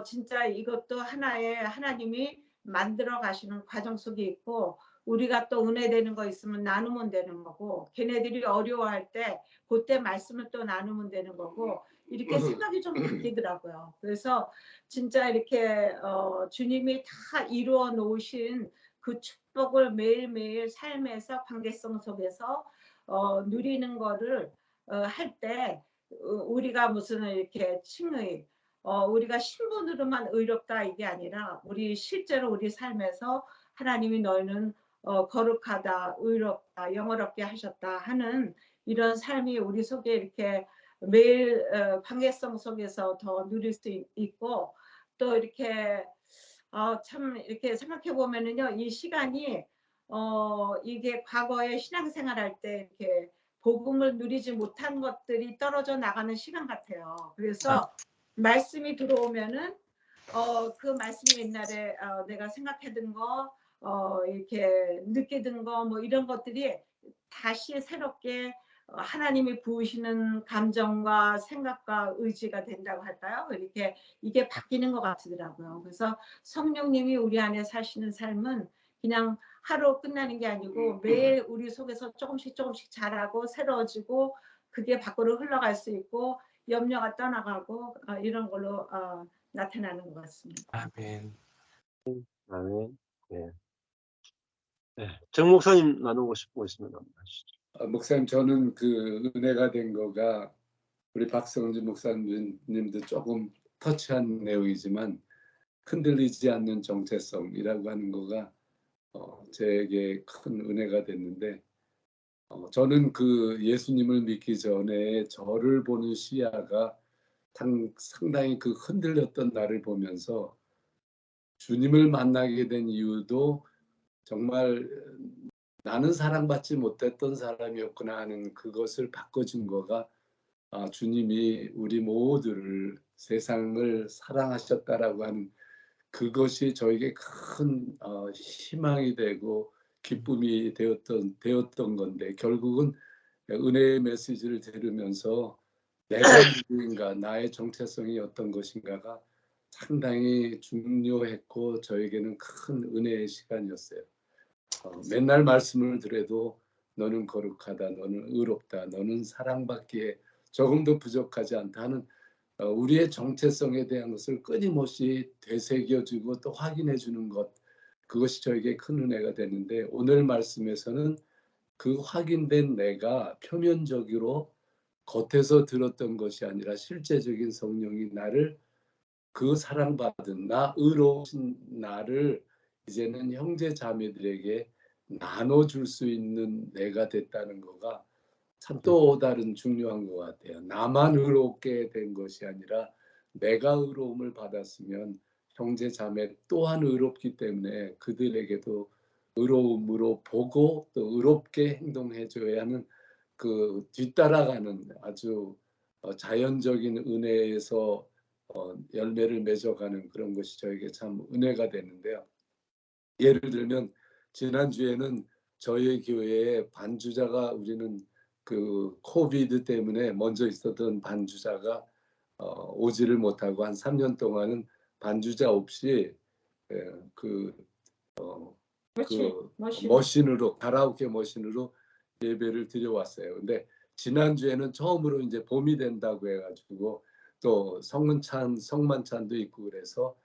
진짜 이것도 하나의 하나님이 만들어 가시는 과정 속에 있고 우리가 또 은혜 되는 거 있으면 나누면 되는 거고 걔네들이 어려워할 때 그때 말씀을 또 나누면 되는 거고 이렇게 생각이 좀 바뀌더라고요. 그래서 진짜 이렇게 주님이 다 이루어 놓으신 그 축복을 매일매일 삶에서 관계성 속에서 누리는 거를 할 때 우리가 무슨 이렇게 칭의 우리가 신분으로만 의롭다 이게 아니라 우리 실제로 우리 삶에서 하나님이 너희는 거룩하다, 의롭다, 영어롭게 하셨다 하는 이런 삶이 우리 속에 이렇게 매일 관계성 속에서 더 누릴 수 있고 또 이렇게 참 이렇게 생각해 보면은요 이 시간이 이게 과거에 신앙생활할 때 이렇게 복음을 누리지 못한 것들이 떨어져 나가는 시간 같아요. 그래서 말씀이 들어오면은 그 말씀이 옛날에 내가 생각했던 거 이렇게 느끼던 거 뭐 이런 것들이 다시 새롭게 하나님이 부으시는 감정과 생각과 의지가 된다고 할까요? 이렇게 이게 바뀌는 것 같더라고요. 그래서 성령님이 우리 안에 사시는 삶은 그냥 하루 끝나는 게 아니고 매일 우리 속에서 조금씩 조금씩 자라고 새로워지고 그게 밖으로 흘러갈 수 있고 염려가 떠나가고 이런 걸로 나타나는 것 같습니다.
아멘.
아멘. 네. 네. 정 목사님 나누고 싶은 거 있으면 하시죠.
목사님, 저는 그 은혜가 된 거가 우리 박성진 목사님도 조금 터치한 내용이지만 흔들리지 않는 정체성이라고 하는 거가 제게 큰 은혜가 됐는데 저는 그 예수님을 믿기 전에 저를 보는 시야가 상당히 그 흔들렸던 나를 보면서 주님을 만나게 된 이유도 정말 나는 사랑받지 못했던 사람이었구나 하는 그것을 바꿔준 거가 주님이 우리 모두를 세상을 사랑하셨다라고 하는 그것이 저에게 큰 희망이 되고 기쁨이 되었던 건데 결국은 은혜의 메시지를 들으면서 내가 누구인가 나의 정체성이 어떤 것인가가 상당히 중요했고 저에게는 큰 은혜의 시간이었어요. 맨날 말씀을 들어도 너는 거룩하다, 너는 의롭다, 너는 사랑받기에 조금도 부족하지 않다 하는 우리의 정체성에 대한 것을 끊임없이 되새겨주고 또 확인해주는 것, 그것이 저에게 큰 은혜가 됐는데 오늘 말씀에서는 그 확인된 내가 표면적으로 겉에서 들었던 것이 아니라 실제적인 성령이 나를 그 사랑받은 의로우신 나를 이제는 형제 자매들에게 나눠줄 수 있는 내가 됐다는 거가 참 또 다른 중요한 것 같아요. 나만 의롭게 된 것이 아니라 내가 의로움을 받았으면 형제 자매 또한 의롭기 때문에 그들에게도 의로움으로 보고 또 의롭게 행동해줘야 하는 그 뒤따라가는 아주 자연적인 은혜에서 열매를 맺어가는 그런 것이 저에게 참 은혜가 되는데요. 예를 들면 지난주에는 저희 교회에 반주자가 우리는 그 코비드 때문에 먼저 있었던 반주자가 오지를 못하고 한 3년 동안은 반주자 없이 그 머신으로 가라오케 머신으로 예배를 드려왔어요. 근데 지난주에는 처음으로 이제 봄이 된다고 해가지고 또 성만찬도 있고 그래서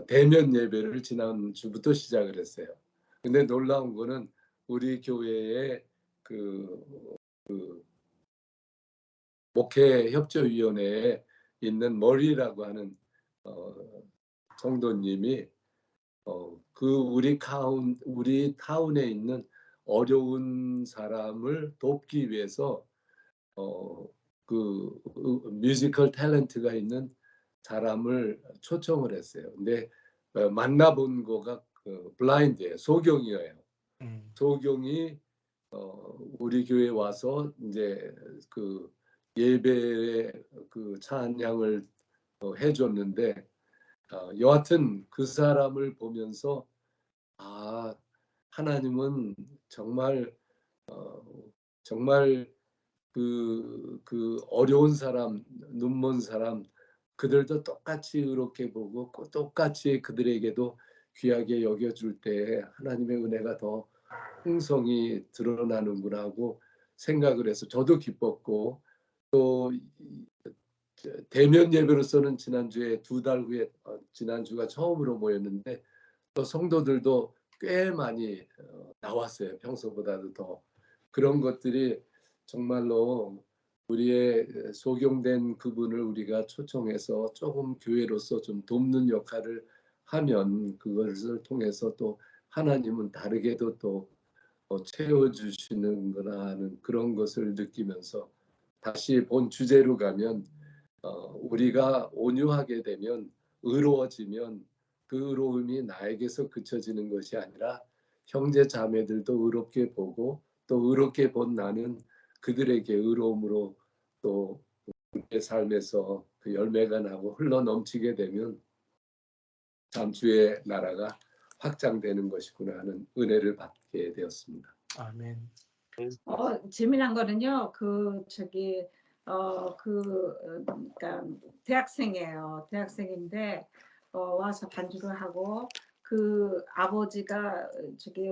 대면 예배를 지난주부터 시작을 했어요. 근데 놀라운 거는 우리 교회의 그 목회협조위원회에 있는 머리라고 하는 성도님이 그 우리 타운에 있는 어려운 사람을 돕기 위해서 그 뮤지컬 탤런트가 있는 사람을 초청을 했어요. 근데 만나본 거가 블라인드예요. 소경이에요. 소경이 우리 교회 와서 이제 그 예배에 그 찬양을 해줬는데 여하튼 그 사람을 보면서 하나님은 정말 정말 그 어려운 사람, 눈먼 사람 그들도 똑같이 의롭게 보고 똑같이 그들에게도 귀하게 여겨줄 때 하나님의 은혜가 더 풍성히 드러나는구나 하고 생각을 해서 저도 기뻤고 또 대면 예배로서는 지난주에 2달 후에 지난주가 처음으로 모였는데 또 성도들도 꽤 많이 나왔어요. 평소보다도 더. 그런 것들이 정말로 우리의 소경된 그분을 우리가 초청해서 조금 교회로서 좀 돕는 역할을 하면 그것을 통해서 또 하나님은 다르게도 또 채워주시는구나 하는 그런 것을 느끼면서 다시 본 주제로 가면 우리가 온유하게 되면 의로워지면 그 의로움이 나에게서 그쳐지는 것이 아니라 형제 자매들도 의롭게 보고 또 의롭게 본 나는 그들에게 의로움으로 또 내 삶에서 그 열매가 나고 흘러 넘치게 되면 참 주의 나라가 확장되는 것이구나 하는 은혜를 받게 되었습니다.
아멘.
재미난 거는요. 그러니까 대학생이에요. 대학생인데 와서 반주를 하고 그 아버지가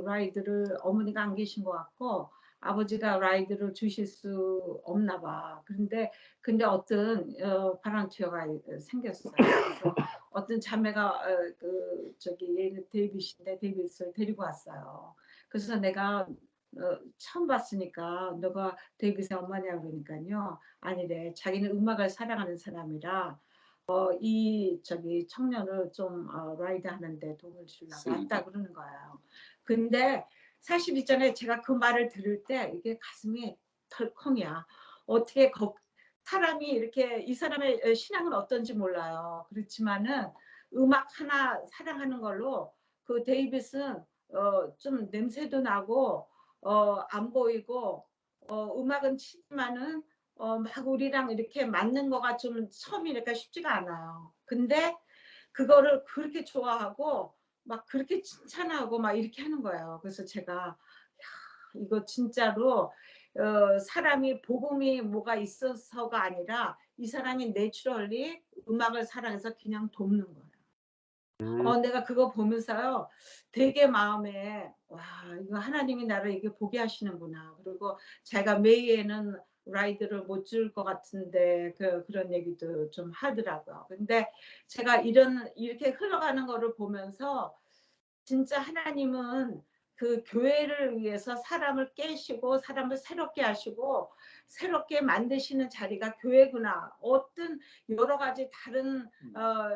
라이드를 어머니가 안 계신 것 같고 아버지가 라이드를 주실 수 없나 봐. 근데 어떤 바람투어가 생겼어요. 그래서 어떤 자매가 얘는 데이빗인데 데이빗을 데리고 왔어요. 그래서 내가 처음 봤으니까 너가 데이빗의 엄마냐 그러니까요. 아니래. 자기는 음악을 사랑하는 사람이라 이 청년을 좀 라이드 하는데 도움을 주려고 왔다 그러는 거예요. 근데 사실 있잖아요. 제가 그 말을 들을 때 이게 가슴이 덜컹이야. 어떻게 사람이 이렇게 이 사람의 신앙은 어떤지 몰라요. 그렇지만은 음악 하나 사랑하는 걸로 그 데이빗은 좀 냄새도 나고 안 보이고 음악은 치지만은 막 우리랑 이렇게 맞는 거가 좀 처음이니까 쉽지가 않아요. 근데 그거를 그렇게 좋아하고 막 그렇게 칭찬하고 막 이렇게 하는 거예요. 그래서 제가 야, 이거 진짜로 사람이 복음이 뭐가 있어서가 아니라 이 사람이 내추럴리 음악을 사랑해서 그냥 돕는 거예요. 내가 그거 보면서요 되게 마음에 와 이거 하나님이 나를 이게 보게 하시는구나. 그리고 제가 메이에는 라이드를 못 줄 것 같은데 그런 얘기도 좀 하더라고요. 근데 제가 이렇게 흘러가는 거를 보면서 진짜 하나님은 그 교회를 위해서 사람을 깨시고 사람을 새롭게 하시고 새롭게 만드시는 자리가 교회구나. 어떤 여러 가지 다른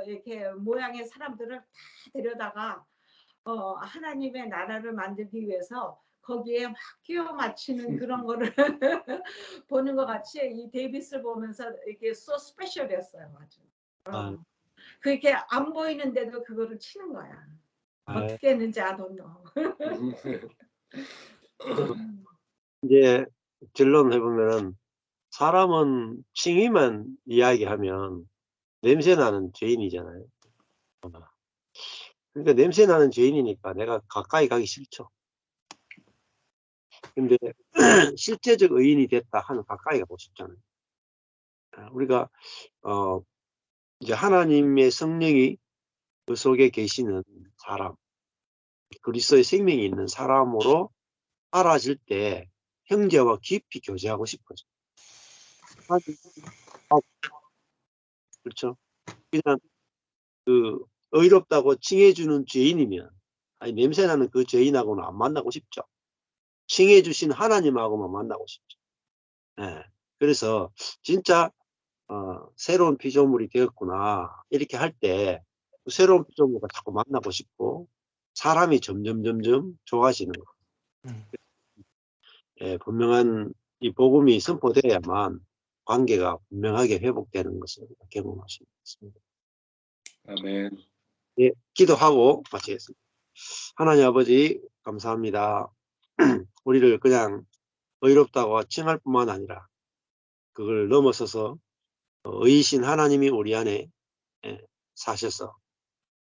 이렇게 모양의 사람들을 다 데려다가 하나님의 나라를 만들기 위해서 거기에 막 끼워 맞추는 그런 거를 보는 것 같이 이 데이빗을 보면서 이게 so special이었어요. 아주. 그렇게 안 보이는데도 그거를 치는 거야. 어떻게 했는지 I don't know.
이제 결론 해보면은 사람은 칭의만 이야기하면 냄새나는 죄인이잖아요. 그러니까 냄새나는 죄인이니까 내가 가까이 가기 싫죠. 근데 실제적 의인이 됐다 하면 가까이 가고 싶잖아요. 우리가 이제 하나님의 성령이 그 속에 계시는 사람, 그리스도의 생명이 있는 사람으로 알아질 때 형제와 깊이 교제하고 싶어져. 그렇죠? 그냥 그 의롭다고 칭해주는 죄인이면 아니 냄새나는 그 죄인하고는 안 만나고 싶죠. 칭해주신 하나님하고만 만나고 싶죠. 네. 그래서 진짜 새로운 피조물이 되었구나 이렇게 할 때 새로운 피조물과 자꾸 만나고 싶고 사람이 점점 좋아지는 거. 예, 분명한 이 복음이 선포되어야만 관계가 분명하게 회복되는 것을 경험할 수 있습니다.
아멘.
예, 기도하고 마치겠습니다. 하나님 아버지 감사합니다. 우리를 그냥 의롭다고 칭할 뿐만 아니라 그걸 넘어서서 의이신 하나님이 우리 안에 사셔서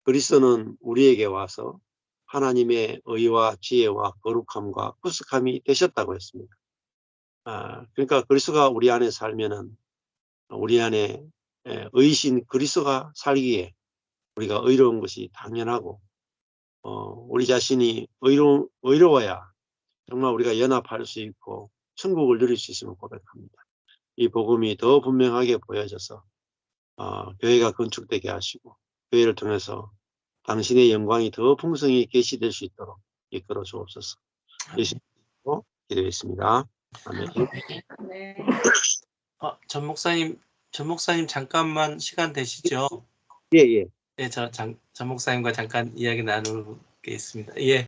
그리스도는 우리에게 와서 하나님의 의와 지혜와 거룩함과 구속함이 되셨다고 했습니다. 그러니까 그리스도가 우리 안에 살면은 우리 안에 의이신 그리스도가 살기에 우리가 의로운 것이 당연하고 우리 자신이 의로워야 정말 우리가 연합할 수 있고 천국을 누릴 수 있음을 고백합니다. 이 복음이 더 분명하게 보여져서 교회가 건축되게 하시고 교회를 통해서 당신의 영광이 더 풍성히 계시될 수 있도록 이끌어 주옵소서. 예수님으로 기도했습니다. 아멘.
네.
전 목사님 잠깐만 시간 되시죠?
예, 예.
네, 전 목사님과 잠깐 이야기 나누겠습니다. 예.